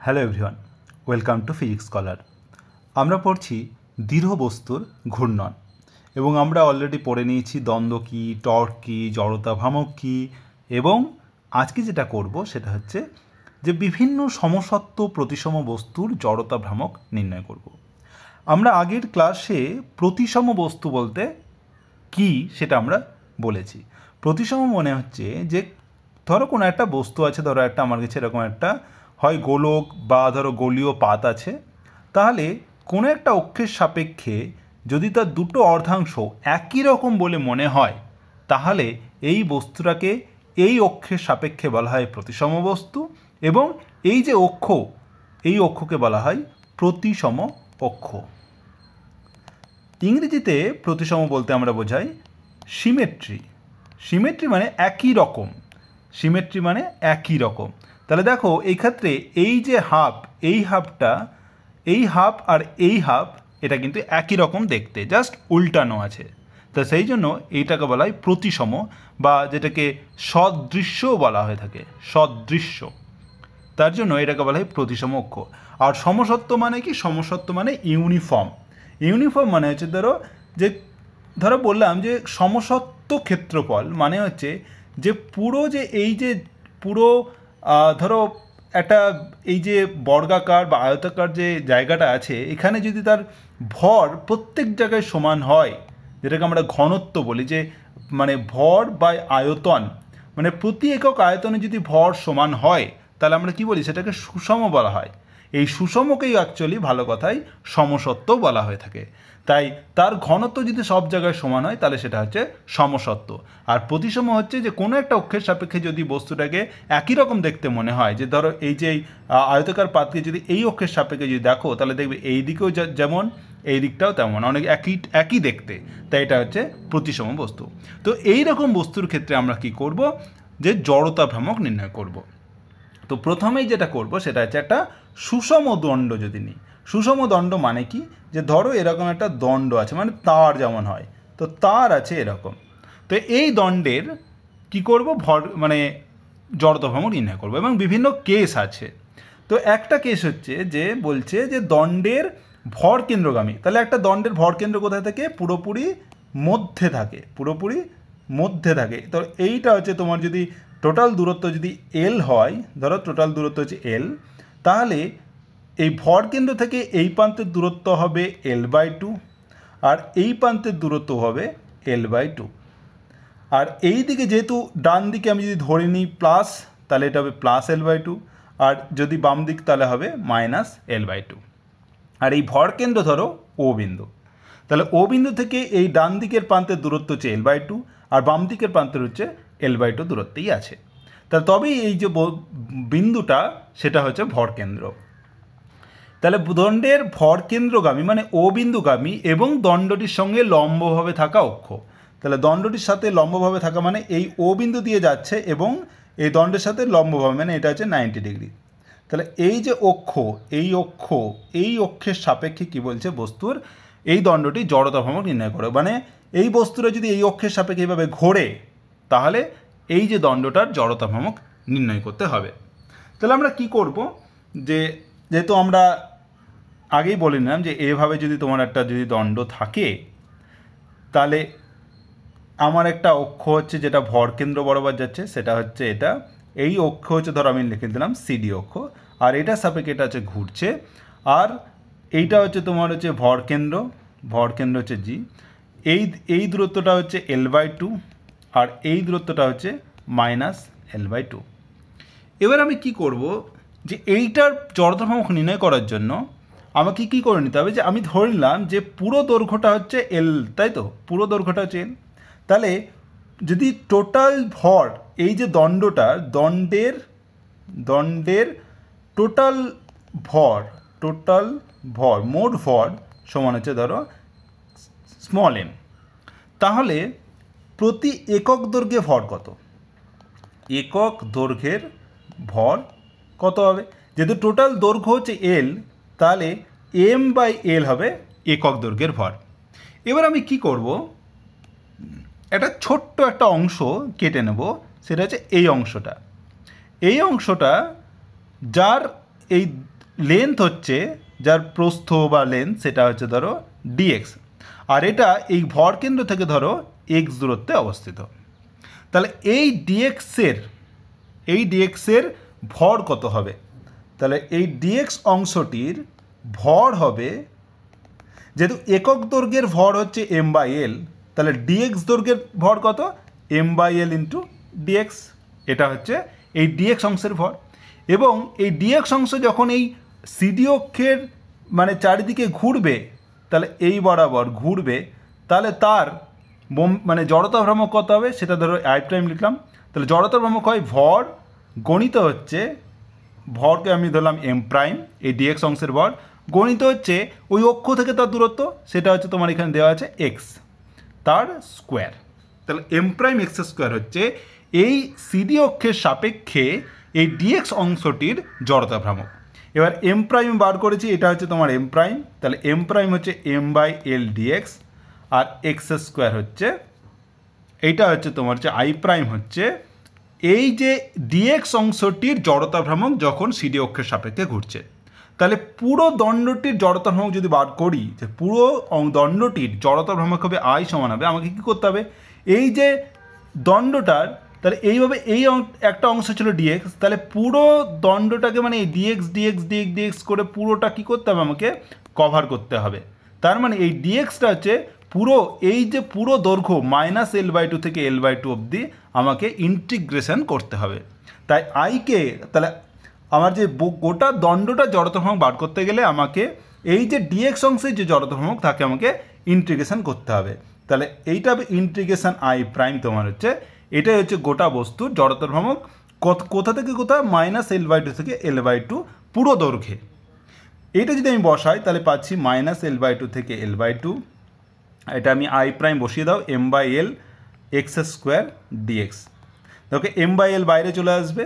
Hello everyone, welcome to physics scholar. আমরা পড়ছি দৃঢ় বস্তুর ঘূর্ণন এবং আমরা অলরেডি পড়ে নিয়েছি দ্বন্দ্ব কী, টর্ক কী, জড়তা ভ্রামক কী, এবং আজকে যেটা করব সেটা হচ্ছে যে বিভিন্ন সমসত্ব প্রতিসম বস্তুর জড়তা ভ্রামক নির্ণয় করব। আমরা আগের ক্লাসে প্রতিসম বস্তু বলতে কি সেটা আমরা বলেছি। প্রতিসম মনে হচ্ছে যে ধরো কোনো একটা বস্তু আছে, ধরো একটা আমার কাছে এরকম একটা হয় গোলক বা ধরো গোলীয় পাত আছে, তাহলে কোনো একটা অক্ষের সাপেক্ষে যদি তার দুটো অর্ধাংশ একই রকম বলে মনে হয় তাহলে এই বস্তুটাকে এই অক্ষের সাপেক্ষে বলা হয় প্রতিসম বস্তু, এবং এই যে অক্ষ, এই অক্ষকে বলা হয় প্রতিসম অক্ষ। ইংরেজিতে প্রতিসম বলতে আমরা বোঝাই সিমেট্রি। সিমেট্রি মানে একই রকম, সিমেট্রি মানে একই রকম। তাহলে দেখো এই ক্ষেত্রে এই যে হাফ, এই হাফটা, এই হাফ আর এই হাফ এটা কিন্তু একই রকম দেখতে, জাস্ট উল্টানো আছে। তা সেই জন্য এইটাকে বলা হয় প্রতিসম, বা যেটাকে সদৃশ্যও বলা হয়ে থাকে, সদৃশ্য। তার জন্য এটাকে বলা হয় প্রতিসম অক্ষ। আর সমসত্ব মানে কি? সমসত্ব মানে ইউনিফর্ম। ইউনিফর্ম মানে হচ্ছে ধরো বললাম যে সমসত্ব ক্ষেত্রফল মানে হচ্ছে যে পুরো যে এই যে পুরো ধরো একটা এই যে বর্গাকার বা আয়তাকার যে জায়গাটা আছে, এখানে যদি তার ভর প্রত্যেক জায়গায় সমান হয়, যেটাকে আমরা ঘনত্ব বলি, যে মানে ভর বাই আয়তন, মানে প্রতি একক আয়তনে যদি ভর সমান হয় তাহলে আমরা কি বলি? সেটাকে সুষম বলা হয়। এই সুষমকেই অ্যাকচুয়ালি ভালো কথায় সমসত্ব বলা হয়ে থাকে। তাই তার ঘনত্ব যদি সব জায়গায় সমান হয় তাহলে সেটা হচ্ছে সমসত্ব। আর প্রতিসম হচ্ছে যে কোনো একটা অক্ষের সাপেক্ষে যদি বস্তুটাকে একই রকম দেখতে মনে হয়, যে ধরো এই যে আয়তাকার পাতকে যদি এই অক্ষের সাপেক্ষে যদি দেখো তাহলে দেখবে এই দিকেও যেমন এই দিকটাও তেমন, অনেক একই দেখতে, তাই এটা হচ্ছে প্রতিসম বস্তু। তো এই রকম বস্তুর ক্ষেত্রে আমরা কি করব? যে জড়তা ভ্রামক নির্ণয় করব। তো প্রথমেই যেটা করব সেটা হচ্ছে একটা সুষম দণ্ড যদি নিই। সুষম দণ্ড মানে কি? যে ধরো এরকম একটা দণ্ড আছে, মানে তার যেমন হয়, তো তার আছে এরকম। তো এই দণ্ডের কি করব? মানে জড়তা ভ্রামক নির্ণয় করব, এবং বিভিন্ন কেস আছে। তো একটা কেস হচ্ছে যে বলছে যে দণ্ডের ভর কেন্দ্রগামী। তাহলে একটা দণ্ডের ভর কেন্দ্র কোথায় থাকে? পুরোপুরি মধ্যে থাকে, পুরোপুরি মধ্যে থাকে। তো এইটা হচ্ছে তোমার যদি টোটাল দূরত্ব যদি এল হয়, ধরো টোটাল দূরত্ব হচ্ছে এল, তাহলে এই ভর কেন্দ্র থেকে এই প্রান্তের দূরত্ব হবে L/2, আর এই প্রান্তের দূরত্ব হবে L/2। আর এই দিকে যেহেতু ডান দিকে আমি যদি ধরে নিই প্লাস, তাহলে এটা হবে +L/2, আর যদি বাম দিক তাহলে হবে -L/2। আর এই ভর কেন্দ্র ধরো ও বিন্দু, তাহলে ও বিন্দু থেকে এই ডান দিকের প্রান্তের দূরত্ব হচ্ছে L/2, আর বাম দিকের প্রান্তের হচ্ছে L/2 দূরত্বেই আছে। তাহলে তবেই এই যে বিন্দুটা সেটা হচ্ছে ভর কেন্দ্র। তাহলে দণ্ডের ভর কেন্দ্রগামী মানে ও বিন্দুগামী এবং দণ্ডটির সঙ্গে লম্বভাবে থাকা অক্ষ। তাহলে দণ্ডটির সাথে লম্বভাবে থাকা মানে এই ও বিন্দু দিয়ে যাচ্ছে এবং এই দণ্ডের সাথে লম্বভাবে, মানে এটা হচ্ছে 90 ডিগ্রি। তাহলে এই যে অক্ষ, এই অক্ষের সাপেক্ষে কি বলছে? বস্তুর এই দণ্ডটি জড়তা ভ্রামক নির্ণয় করে। মানে এই বস্তুটা যদি এই অক্ষের সাপেক্ষে এইভাবে ঘোরে তাহলে এই যে দণ্ডটার জড়তা ভ্রামক নির্ণয় করতে হবে। তাহলে আমরা কি করব? যেহেতু আমরা আগেই বলে নিলাম যে এভাবে যদি তোমার একটা যদি দণ্ড থাকে, তাহলে আমার একটা অক্ষ হচ্ছে যেটা ভর কেন্দ্র বরাবর যাচ্ছে, সেটা হচ্ছে এটা। এই অক্ষ হচ্ছে ধরো আমি লিখে দিলাম সিডি অক্ষ, আর এটার সাপেক্ষে এটা হচ্ছে ঘুরছে, আর এইটা হচ্ছে তোমার হচ্ছে ভর কেন্দ্র হচ্ছে জি। এই দূরত্বটা হচ্ছে L/2, আর এই দূরত্বটা হচ্ছে -L/2। এবার আমি কি করব? যে এইটার জড়তা ভ্রামক নির্ণয় করার জন্য আমাকে কি করে নিতে হবে? যে আমি ধরে নিলাম যে পুরো দৈর্ঘ্যটা হচ্ছে এল, তাই তো? পুরো দৈর্ঘ্যটা হচ্ছে এল। তাহলে যদি টোটাল ভর, এই যে দণ্ডের টোটাল ভর মোট ভর সমান হচ্ছে ধরো m, তাহলে প্রতি একক দৈর্ঘ্যে ভর কত? একক দৈর্ঘ্যের ভর কত হবে? যেহেতু টোটাল দৈর্ঘ্য হচ্ছে এল, তাহলে m/l হবে একক দৈর্ঘ্যের ভর। এবার আমি কি করব? একটা ছোট্ট একটা অংশ কেটে নেব, সেটা হচ্ছে এই অংশটা, যার এই লেন্থ হচ্ছে যার প্রস্থ বা লেন্থ সেটা হচ্ছে ধরো ডিএক্স, আর এটা এই ভর কেন্দ্র থেকে ধরো এক্স দূরত্বে অবস্থিত। তাহলে এই ডিএক্সের ভর কত হবে? তাহলে এই ডিএক্স অংশটির ভর হবে, যেহেতু একক দৈর্ঘ্যের ভর হচ্ছে এম বাই এল, তাহলে ডিএক্স দৈর্ঘ্যের ভর কত? M by l into dx. এটা হচ্ছে এই ডিএক্স অংশের ভর। এবং এই ডিএক্স অংশ যখন এই সিডি অক্ষের মানে চারিদিকে ঘুরবে, তাহলে এই বরাবর ঘুরবে, তাহলে তার মানে জড়তা ভ্রামক কত হবে সেটা ধরো আই প্রাইম লিখলাম। তাহলে জড়তা ভ্রামক হয় ভর গণিত হচ্ছে, ভরকে আমি ধরলাম এম প্রাইম, এই ডিএক্স অংশের ভর গণিত হচ্ছে ওই অক্ষ থেকে তার দূরত্ব, সেটা হচ্ছে তোমার এখানে দেওয়া আছে এক্স, তার স্কোয়ার। তাহলে এম প্রাইম এক্স স্কোয়ার হচ্ছে এই সিডি অক্ষের সাপেক্ষে এই ডিএক্স অংশটির জড়তা ভ্রামক। এবার এম প্রাইম বার করেছি, এটা হচ্ছে তোমার এম প্রাইম। তাহলে এম প্রাইম হচ্ছে এম বাই এল ডিএক্স, আর এক্স স্কোয়ার হচ্ছে এইটা হচ্ছে তোমার হচ্ছে আই প্রাইম হচ্ছে এই যে ডিএক্স অংশটির জড়তা ভ্রামক যখন সিডি অক্ষের সাপেক্ষে ঘুরছে। তাহলে পুরো দণ্ডটির জড়তা ভ্রামক যদি বার করি, যে পুরো দণ্ডটির জড়তা ভ্রামক হবে আই সমান হবে, আমাকে কী করতে হবে? এই যে দণ্ডটার, তাহলে এইভাবে এই একটা অংশ ছিল ডিএক্স, তাহলে পুরো দণ্ডটাকে মানে এই ডিএক্স ডিএক্স ডিএক্স ডিএক্স করে পুরোটা কী করতে হবে? আমাকে কভার করতে হবে। তার মানে এই ডিএক্সটা হচ্ছে পুরো এই যে পুরো দৈর্ঘ্য -L/2 থেকে L/2 অবধি আমাকে ইন্টিগ্রেশন করতে হবে। তাই আইকে, তাহলে আমার যে গোটা দণ্ডটা জড়তা ভ্রামক বার করতে গেলে আমাকে এই যে ডিএক্স অংশের যে জড়তা ভ্রামক তাকে আমাকে ইন্টিগ্রেশন করতে হবে। তাহলে এইটা হবে ইন্টিগ্রেশন আই প্রাইম তোমার হচ্ছে, এটাই হচ্ছে গোটা বস্তুর জড়তা ভ্রামক কোথা থেকে কোথা -L/2 থেকে L/2 পুরো দৈর্ঘ্যে। এইটা যদি আমি বসাই তাহলে পাচ্ছি -L/2 থেকে L/2, এটা আমি আই প্রাইম বসিয়ে দাও m by l x square dx. দেখো এম বাই এল বাইরে চলে আসবে,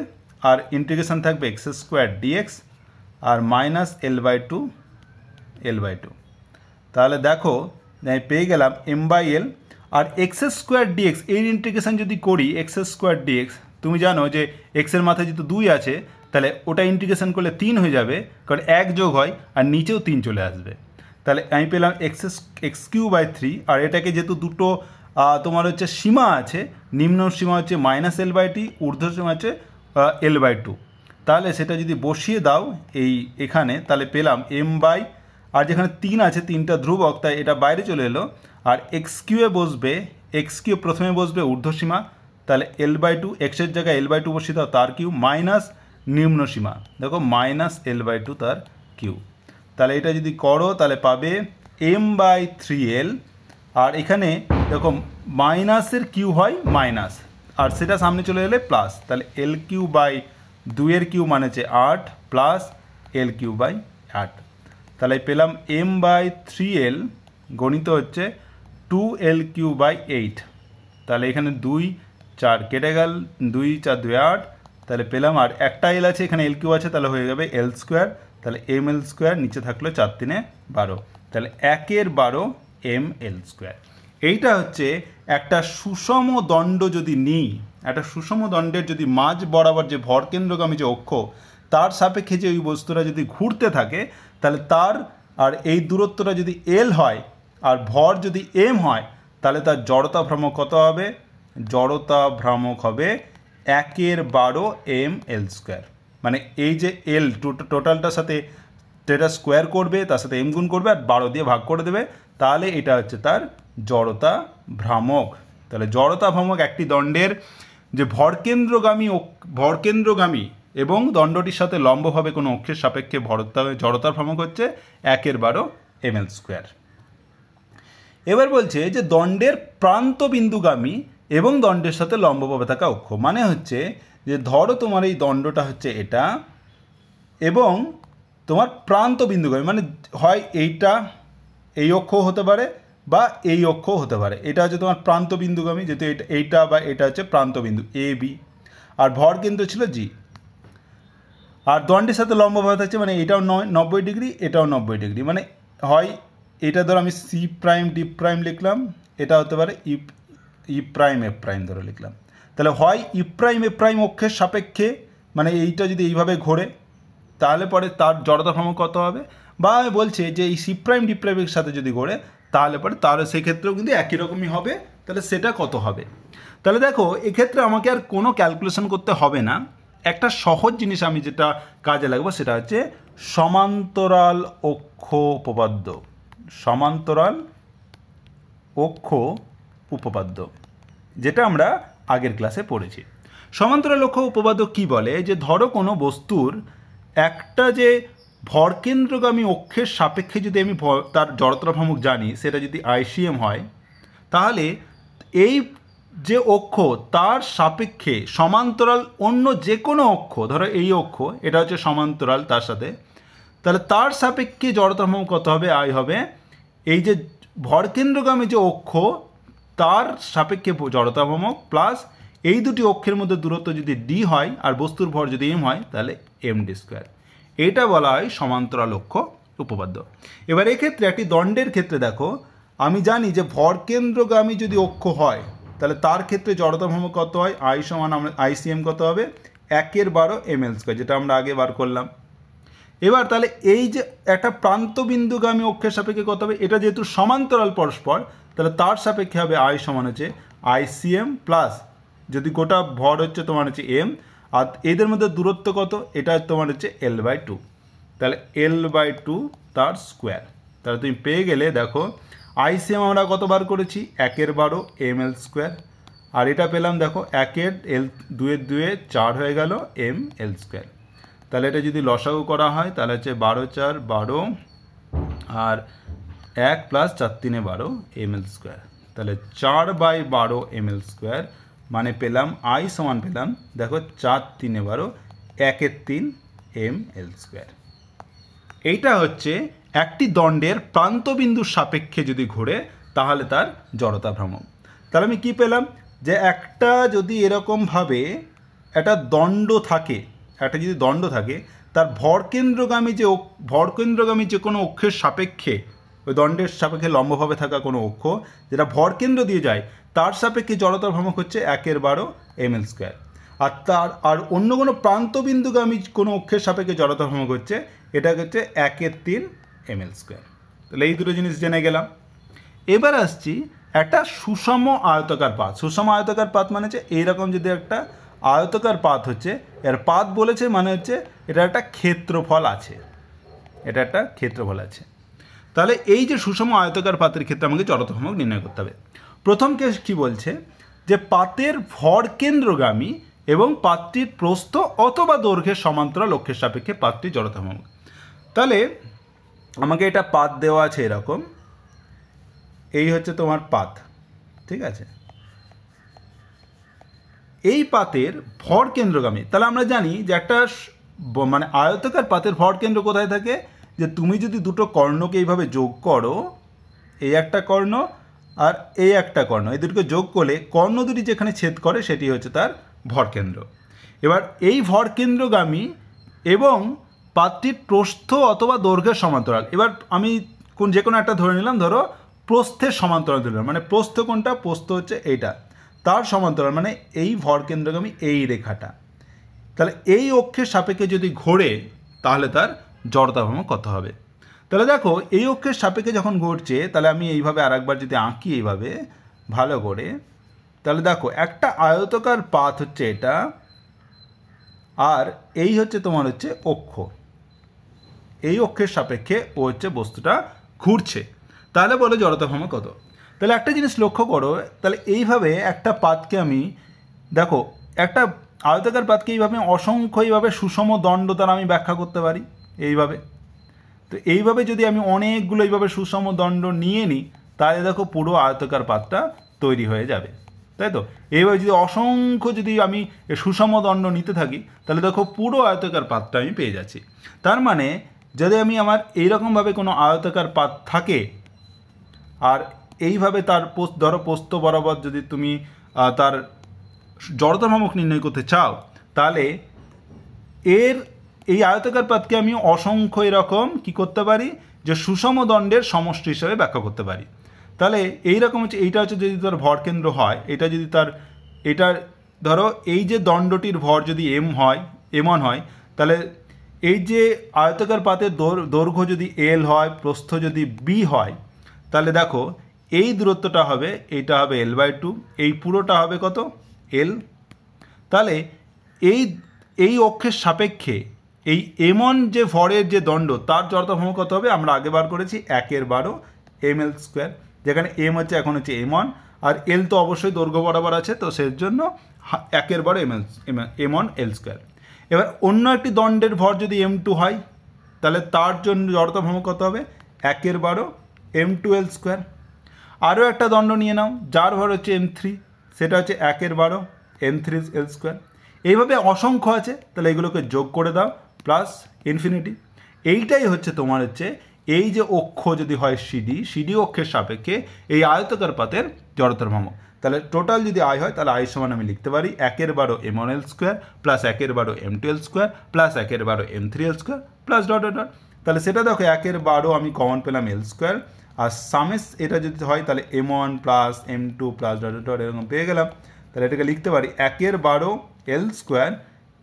আর ইন্টিগ্রেশন থাকবে এক্স স্কোয়ার ডিএক্স আর -L/2 L/2। তাহলে দেখো আমি পেয়ে গেলাম এম বাই এল আর এক্স স্কোয়ার ডিএক্স। এই ইন্টিগ্রেশন যদি করি এক্স স্কোয়ার ডিএক্স, তুমি জানো যে এক্সের মাথায় যেহেতু 2 আছে, তাহলে ওটা ইন্টিগ্রেশন করলে 3 হয়ে যাবে, কারণ 1 যোগ হয় আর নিচেও 3 চলে আসবে। তাহলে আমি পেলাম x³/3, আর এটাকে যেহেতু দুটো তোমার হচ্ছে সীমা আছে, নিম্ন সীমা হচ্ছে -L/2, ঊর্ধ্ব সীমা হচ্ছে L/2, তাহলে সেটা যদি বসিয়ে দাও এখানে তাহলে পেলাম এম বাই, আর যেখানে 3 আছে 3টা ধ্রুবক তাই এটা বাইরে চলে এলো, আর x³ বসবে, x³ প্রথমে বসবে ঊর্ধ্ব সীমা, তাহলে L/2, এক্সের জায়গায় L/2 বসিয়ে দাও তার কিউব মাইনাস নিম্ন সীমা, দেখো -L/2 তার কিউব। তাহলে এটা যদি করো তাহলে পাবে m/3l, আর এখানে দেখো মাইনাসের কিউ হয় মাইনাস, আর সেটা সামনে চলে এলে প্লাস, তাহলে L3/2 এর কিউ মানে হচ্ছে 8 প্লাস L3/8। তাহলে পেলাম m/3l গণিত হচ্ছে 2L3/8। তাহলে এখানে 2 4 কেটে গেল, 2 4 2 8, তাহলে পেলাম, আর একটা এল আছে এখানে L3 আছে, তাহলে হয়ে যাবে L², তাহলে ml², নিচে থাকলো 4 3 12, তাহলে 1/12 ml²। এইটা হচ্ছে একটা সুষম দণ্ড যদি নিই, একটা সুষম দণ্ডের যদি মাঝ বরাবর যে ভরকেন্দ্রগামী যে অক্ষ তার সাপেক্ষে যে ওই বস্তুটা যদি ঘুরতে থাকে, তাহলে তার আর এই দূরত্বটা যদি এল হয় আর ভর যদি এম হয়, তাহলে তার জড়তা ভ্রামক কত হবে? জড়তা ভ্রামক হবে 1/12 ml²। মানে এই যে এল টোটালটার সাথে যেটা স্কোয়ার করবে তার সাথে এম গুণ করবে আর 12 দিয়ে ভাগ করে দেবে, তাহলে এটা হচ্ছে তার জড়তা ভ্রামক। তাহলে জড়তা ভ্রামক একটি দণ্ডের যে ভরকেন্দ্রগামী এবং দণ্ডটির সাথে লম্বভাবে কোনো অক্ষের সাপেক্ষে জড়তার ভ্রামক হচ্ছে 1/12 ml²। এবার বলছে যে দণ্ডের প্রান্তবিন্দুগামী এবং দণ্ডের সাথে লম্বভাবে থাকা অক্ষ, মানে হচ্ছে যে ধরো তোমার এই দণ্ডটা হচ্ছে এটা এবং তোমার প্রান্তবিন্দুগামী, মানে হয় এইটা এই অক্ষ হতে পারে বা এই অক্ষ হতে পারে, এটা হচ্ছে তোমার প্রান্তবিন্দুগামী, যেহেতু এইটা বা এটা হচ্ছে প্রান্তবিন্দু এ বি, আর ভর কেন্দ্র ছিল জি, আর দণ্ডের সাথে লম্বভাবে থাকছে, মানে এটাও 90 ডিগ্রি এটাও 90 ডিগ্রি, মানে হয় এটা ধরো আমি সি প্রাইম ডি প্রাইম লিখলাম, এটা হতে পারে ই প্রাইম এফ প্রাইম ধরে লিখলাম। তাহলে হয় ই প্রাইম এফ প্রাইম অক্ষের সাপেক্ষে, মানে এইটা যদি এইভাবে ঘোরে তাহলে পরে তার জড়তা ভ্রামক কত হবে, বা বলছে যে এই সি প্রাইম ডি প্রাইমের সাথে যদি ঘোরে তাহলে পরে তার সেক্ষেত্রেও কিন্তু একই রকমই হবে, তাহলে সেটা কত হবে। তাহলে দেখো এক্ষেত্রে আমাকে আর কোনো ক্যালকুলেশন করতে হবে না, একটা সহজ জিনিস আমি যেটা কাজে লাগবো সেটা হচ্ছে সমান্তরাল অক্ষ উপপাদ্য। সমান্তরাল অক্ষ উপপাদ্য যেটা আমরা আগের ক্লাসে পড়েছি। সমান্তরাল অক্ষ উপপাদ্য কি বলে, যে ধরো কোনো বস্তুর একটা যে ভরকেন্দ্রগামী অক্ষের সাপেক্ষে যদি আমি তার জড়তা ভ্রামক জানি, সেটা যদি আইসিএম হয়, তাহলে এই যে অক্ষ তার সাপেক্ষে সমান্তরাল অন্য যে কোনো অক্ষ, ধরো এই অক্ষ এটা হচ্ছে সমান্তরাল তার সাথে, তাহলে তার সাপেক্ষে জড়তা ভ্রামক কত হবে, আই হবে এই যে ভরকেন্দ্রগামী যে অক্ষ তার সাপেক্ষে জড়তা ভ্রামক প্লাস এই দুটি অক্ষের মধ্যে দূরত্ব যদি ডি হয় আর বস্তুর ভর যদি এম হয় তাহলে এম ডি স্কোয়ার। এটা বলা হয় সমান্তরাল অক্ষ উপপাদ্য। এবার এক্ষেত্রে একটি দণ্ডের ক্ষেত্রে দেখো আমি জানি যে ভরকেন্দ্রগামী যদি অক্ষ হয় তাহলে তার ক্ষেত্রে জড়তা ভ্রামক কত হয়, আই সমান আমরা আইসিএম কত হবে 1/12 ml স্কোয়ার, যেটা আমরা আগে বার করলাম। এবার তাহলে এই যে একটা প্রান্তবিন্দুগামী অক্ষের সাপেক্ষে কত হবে, এটা যেহেতু সমান্তরাল পরস্পর তাহলে তার সাপেক্ষে হবে আই সমান হচ্ছে আইসিএম প্লাস যদি গোটা ভর হচ্ছে তোমার হচ্ছে এম, আর এদের মধ্যে দূরত্ব কত, এটা তোমার হচ্ছে L/2, তাহলে L/2 তার স্কোয়ার। তাহলে তুমি পেয়ে গেলে দেখো আইসিএম আমরা কতবার করেছি 1/12 ml স্কোয়ার, আর এটা পেলাম দেখো 2 4 হয়ে গেল ml স্কোয়ার। তাহলে এটা যদি লসাগু করা হয় তাহলে হচ্ছে 12 4 12 আর 1 প্লাস 4 3 12 ml স্কোয়ার, তাহলে 4/12 ml স্কোয়ার মানে পেলাম আই সমান পেলাম দেখো 4 3 12 1/3 ml স্কোয়ার। এইটা হচ্ছে একটি দণ্ডের প্রান্তবিন্দুর সাপেক্ষে যদি ঘোরে তাহলে তার জড়তা ভ্রামক। তাহলে আমি কি পেলাম, যে একটা যদি এরকমভাবে একটা দণ্ড থাকে, একটা যদি দণ্ড থাকে তার ভরকেন্দ্রগামী যে কোনো অক্ষের সাপেক্ষে, ওই দণ্ডের সাপেক্ষে লম্বভাবে থাকা কোনো অক্ষ যেটা ভরকেন্দ্র দিয়ে যায় তার সাপেক্ষে জড়তা ভ্রামক হচ্ছে 1/12 ml স্কোয়ার, আর অন্য কোনো প্রান্তবিন্দুগামী কোনো অক্ষের সাপেক্ষে জড়তা ভ্রামক হচ্ছে এটা হচ্ছে 1/3 ml স্কোয়ার। তাহলে এই দুটো জিনিস জেনে গেলাম। এবার আসছি একটা সুষম আয়তাকার পাত। সুষম আয়তাকার পাত মানে হচ্ছে এইরকম যদি একটা আয়তাকার পাত হচ্ছে, এর পাত বলেছে মানে হচ্ছে এটা একটা ক্ষেত্রফল আছে, এটা একটা ক্ষেত্রফল আছে। তাহলে এই যে সুষম আয়তাকার পাতের ক্ষেত্রে আমাকে জড়তা ভ্রামক নির্ণয় করতে হবে। প্রথম কেস কি বলছে, যে পাতের ভরকেন্দ্রগামী এবং পাতটির প্রস্থ অথবা দৈর্ঘ্যের সমান্তরাল অক্ষের সাপেক্ষে পাতটির জড়তা ভ্রামক। তাহলে আমাকে এটা পাত দেওয়া আছে এরকম, এই হচ্ছে তোমার পাত, ঠিক আছে। এই পাতের ভর কেন্দ্রগামী, তাহলে আমরা জানি যে একটা মানে আয়তাকার পাতের ভর কেন্দ্র কোথায় থাকে, যে তুমি যদি দুটো কর্ণকে এইভাবে যোগ করো, এই একটা কর্ণ আর এই একটা কর্ণ, এই দুটোকে যোগ করলে কর্ণ দুটি যেখানে ছেদ করে সেটি হচ্ছে তার ভরকেন্দ্র। এবার এই ভরকেন্দ্রগামী এবং পাতটির প্রস্থ অথবা দৈর্ঘ্যের সমান্তরাল, এবার আমি যে কোনো একটা ধরে নিলাম, ধরো প্রস্থের সমান্তরাল ধরলাম, মানে প্রস্থ কোনটা, প্রস্থ হচ্ছে এইটা, তার সমান্তরাল মানে এই ভরকেন্দ্রগামী এই রেখাটা। তাহলে এই অক্ষের সাপেক্ষে যদি ঘোরে তাহলে তার জড়তা ভ্রামক কত হবে। তাহলে দেখো এই অক্ষের সাপেক্ষে যখন ঘুরছে, তাহলে আমি এইভাবে আরেকবার যদি আঁকি এইভাবে ভালো করে, তাহলে দেখো একটা আয়তাকার পাত হচ্ছে এটা, আর এই হচ্ছে তোমার হচ্ছে অক্ষ, এই অক্ষের সাপেক্ষে ও হচ্ছে বস্তুটা ঘুরছে, তাহলে বলে জড়তা ভ্রামক কত। তাহলে একটা জিনিস লক্ষ্য করো, তাহলে এইভাবে একটা পাতকে আমি দেখো একটা আয়তাকার পাতকে এইভাবে অসংখ্য এইভাবে সুষম দণ্ড দ্বারা আমি ব্যাখ্যা করতে পারি এইভাবে। তো এইভাবে যদি আমি অনেকগুলো এইভাবে সুষম দণ্ড নিয়ে নিই তাহলে দেখো পুরো আয়তাকার পাতটা তৈরি হয়ে যাবে, তাই তো। এইভাবে যদি অসংখ্য যদি আমি সুষম দণ্ড নিতে থাকি তাহলে দেখো পুরো আয়তাকার পাতটা আমি পেয়ে যাচ্ছি। তার মানে যদি আমি আমার এইরকমভাবে কোনো আয়তাকার পাত থাকে আর এইভাবে তার ধরো প্রস্থ বরাবর যদি তুমি তার জড়তা ভ্রামক নির্ণয় করতে চাও, তাহলে এই আয়তাকার পাতকে আমি অসংখ্য এরকম কি করতে পারি, যে সুষম দণ্ডের সমষ্টি হিসাবে ব্যাখ্যা করতে পারি। তাহলে এইরকম হচ্ছে, এইটা হচ্ছে যদি তার ভরকেন্দ্র হয়, এটা যদি এটার ধরো এই যে দণ্ডটির ভর যদি m1 হয়, তাহলে এই যে আয়তাকার পাতের দৈর্ঘ্য যদি এল হয়, প্রস্থ যদি বি হয়, তাহলে দেখো এই দূরত্বটা হবে, এইটা হবে L/2, এই পুরোটা হবে কত এল। তাহলে এই অক্ষের সাপেক্ষে এই M1 যে ভরের যে দণ্ড তার জড়তা ভ্রামক কত হবে, আমরা আগে বার করেছি 1/12 ml², যেখানে m হচ্ছে এখন হচ্ছে M1 আর L তো অবশ্যই দৈর্ঘ্য বরাবর আছে, তো সেই জন্য 1/12 M1 L²। এবার অন্য একটি দণ্ডের ভর যদি M2 হয়, তাহলে তার জন্য জড়তা ভ্রামক কত হবে 1/12 M2L²। আরও একটা দণ্ড নিয়ে নাও যার ভর হচ্ছে M3, সেটা হচ্ছে 1/12 M3L²। এইভাবে অসংখ্য আছে, তাহলে এগুলোকে যোগ করে দাও প্লাস ইনফিনিটি। এইটাই হচ্ছে তোমার হচ্ছে এই যে অক্ষ যদি হয় সিডি অক্ষের সাপেক্ষে এই আয়তাকার পাতের জড়তার ভ্রামক। তাহলে টোটাল যদি আই হয় তাহলে আই সমান আমি লিখতে পারি 1/12 M1L² plus 1/12 M2L² plus 1/12 M3L² plus dot dot dot. তাহলে সেটা দেখো 1/12 আমি কমন পেলাম L², আর সামেস এটা যদি হয় তাহলে M1 plus M2 plus dot dot এরকম পেয়ে গেলাম। তাহলে এটাকে লিখতে পারি 1/12 L²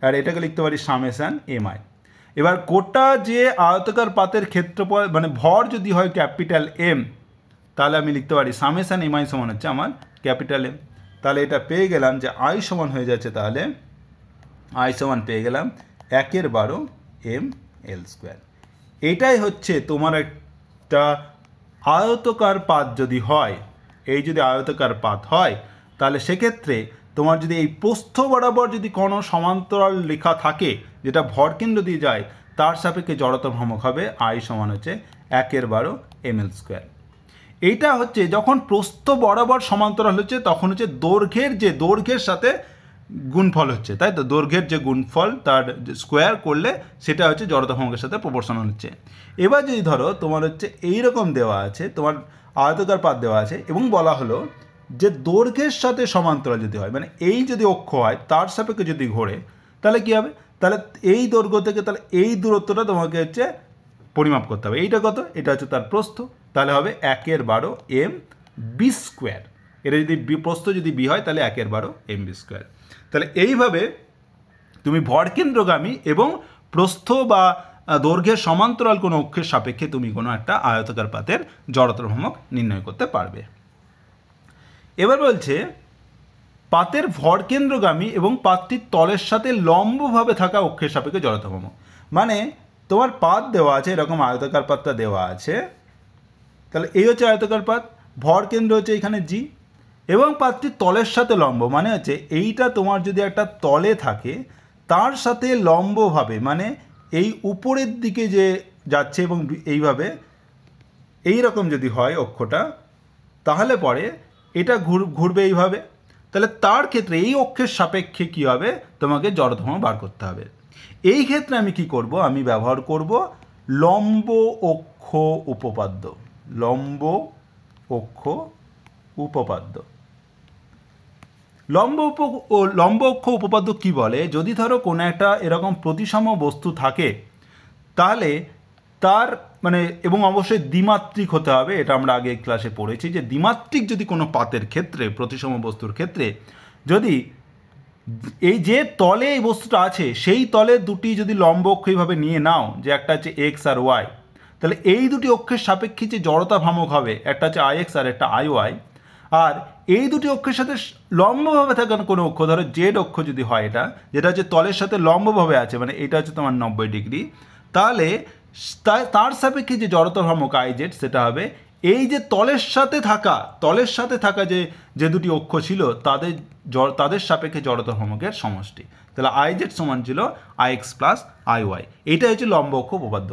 আর এটাকে লিখতে পারি সামেশান MI। এবার গোটা যে আয়তাকার পাতের ক্ষেত্রফল মানে ভর যদি হয় ক্যাপিটাল M, তাহলে আমি লিখতে পারি সামেশান MI সমান হচ্ছে আমার ক্যাপিটাল M। তাহলে এটা পেয়ে গেলাম যে আই সমান হয়ে যাচ্ছে, তাহলে আই সমান পেয়ে গেলাম 1/12 mL²। এটাই হচ্ছে তোমার একটা আয়তাকার পাত যদি হয়, এই যদি আয়তাকার পাত হয় তাহলে সেক্ষেত্রে তোমার যদি এই প্রস্থ বরাবর যদি কোনো সমান্তরাল রেখা থাকে যেটা ভরকেন্দ্র দিয়ে যায়, তার সাপেক্ষে জড়তা ভ্রামক হবে আই সমান হচ্ছে 1/12 mL²। এইটা হচ্ছে যখন প্রস্থ বরাবর সমান্তরাল হচ্ছে তখন হচ্ছে দৈর্ঘ্যের সাথে গুণফল হচ্ছে, তাই তো দৈর্ঘ্যের যে গুণফল তার স্কোয়ার করলে সেটা হচ্ছে জড়তা ভ্রামকের সাথে প্রপোর্শনাল হচ্ছে। এবার যদি ধরো তোমার হচ্ছে এইরকম দেওয়া আছে, তোমার আয়তাকার পাত দেওয়া আছে এবং বলা হলো যে দৈর্ঘ্যের সাথে সমান্তরাল যদি হয়, মানে এই যদি অক্ষ হয় তার সাপেক্ষে যদি ঘোরে, তাহলে কী হবে, তাহলে এই দৈর্ঘ্য থেকে তাহলে এই দূরত্বটা তোমাকে হচ্ছে পরিমাপ করতে হবে। এইটা কত, এটা হচ্ছে তার প্রস্থ, তাহলে হবে 1/12 MB²। এটা যদি প্রস্থ যদি বি হয় তাহলে 1/12 MB²। তাহলে এইভাবে তুমি ভরকেন্দ্রগামী এবং প্রস্থ বা দৈর্ঘ্যের সমান্তরাল কোনো অক্ষের সাপেক্ষে তুমি কোনো একটা আয়তাকার পাতের জড়তার ভ্রামক নির্ণয় করতে পারবে। এবার বলছে পাতের ভরকেন্দ্রগামী এবং পাতটির তলের সাথে লম্বভাবে থাকা অক্ষের সাপেক্ষে জড়তা ভ্রামক। মানে তোমার পাত দেওয়া আছে, এরকম আয়তাকার পাতটা দেওয়া আছে, তাহলে এই হচ্ছে আয়তাকার পাত, ভরকেন্দ্র হচ্ছে এখানে জি, এবং পাতটির তলের সাথে লম্ব মানে হচ্ছে এইটা তোমার যদি একটা তলে থাকে তার সাথে লম্বভাবে, মানে এই উপরের দিকে যে যাচ্ছে এবং এইভাবে এই রকম যদি হয় অক্ষটা, তাহলে পরে এটা ঘুরবে এইভাবে, তাহলে তার ক্ষেত্রে এই অক্ষের সাপেক্ষে কী হবে, তোমাকে জড়তা ভ্রামক বার করতে হবে। এই ক্ষেত্রে আমি কি করব, আমি ব্যবহার করব লম্ব অক্ষ উপপাদ্য। লম্ব অক্ষ উপপাদ্য। লম্ব অক্ষ উপপাদ্য কি বলে, যদি ধরো কোনো একটা এরকম প্রতিসম বস্তু থাকে তাহলে তার মানে, এবং অবশ্যই দ্বিমাত্রিক হতে হবে, এটা আমরা আগে ক্লাসে পড়েছি যে দ্বিমাত্রিক যদি কোনো পাতের ক্ষেত্রে প্রতিসম বস্তুর ক্ষেত্রে যদি এই যে তলে এই বস্তুটা আছে সেই তলে দুটি যদি লম্ব অক্ষ এইভাবে নিয়ে নাও, যে একটা হচ্ছে এক্স আর ওয়াই, তাহলে এই দুটি অক্ষের সাপেক্ষে যে জড়তা ভ্রামক হবে, একটা হচ্ছে আই এক্স আর একটা আই ওয়াই, আর এই দুটি অক্ষের সাথে লম্বভাবে থাকা কোনো অক্ষ, ধরো জেড অক্ষ যদি হয় এটা, যেটা হচ্ছে তলের সাথে লম্বভাবে আছে, মানে এটা হচ্ছে তোমার 90 ডিগ্রি, তাহলে তার সাপেক্ষে যে জড়তা ভ্রামক আই জেড সেটা হবে এই যে তলের সাথে থাকা যে দুটি অক্ষ ছিল তাদের সাপেক্ষে জড়তা ভ্রামকের সমষ্টি। তাহলে আই জেড সমান ছিল I x plus I y, এইটা হচ্ছে লম্ব অক্ষ উপপাদ্য।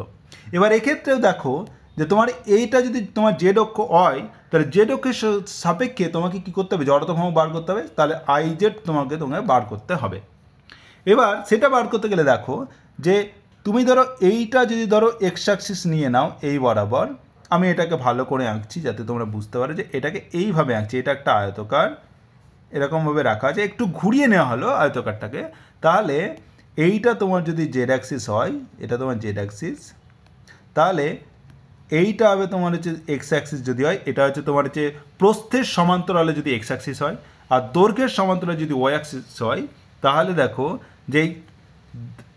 এবার এক্ষেত্রেও দেখো যে তোমার এইটা যদি তোমার জেড অক্ষ হয়, তাহলে জেড অক্ষের সাপেক্ষে তোমাকে কী করতে হবে, জড়তা ভ্রামক বার করতে হবে, তাহলে আই জেড তোমাকে বার করতে হবে। এবার সেটা বার করতে গেলে দেখো যে তুমি ধরো এইটা যদি ধরো এক্স অ্যাক্সিস নিয়ে নাও এই বরাবর, আমি এটাকে ভালো করে আঁকছি যাতে তোমরা বুঝতে পারো যে এটাকে এইভাবে আঁকছি, এটা একটা আয়তকার এরকমভাবে রাখা আছে, একটু ঘুরিয়ে নেওয়া হলো আয়তকারটাকে, তাহলে এইটা তোমার যদি জেড অ্যাক্সিস হয়, এটা তোমার জেড অ্যাক্সিস, তাহলে এইটা হবে তোমার হচ্ছে এক্স অ্যাক্সিস যদি হয়, এটা হচ্ছে তোমার হচ্ছে প্রস্থের সমান্তরালে যদি এক্স অ্যাক্সিস হয়, আর দৈর্ঘ্যের সমান্তরালে যদি ওয়াই অ্যাক্সিস হয়, তাহলে দেখো যে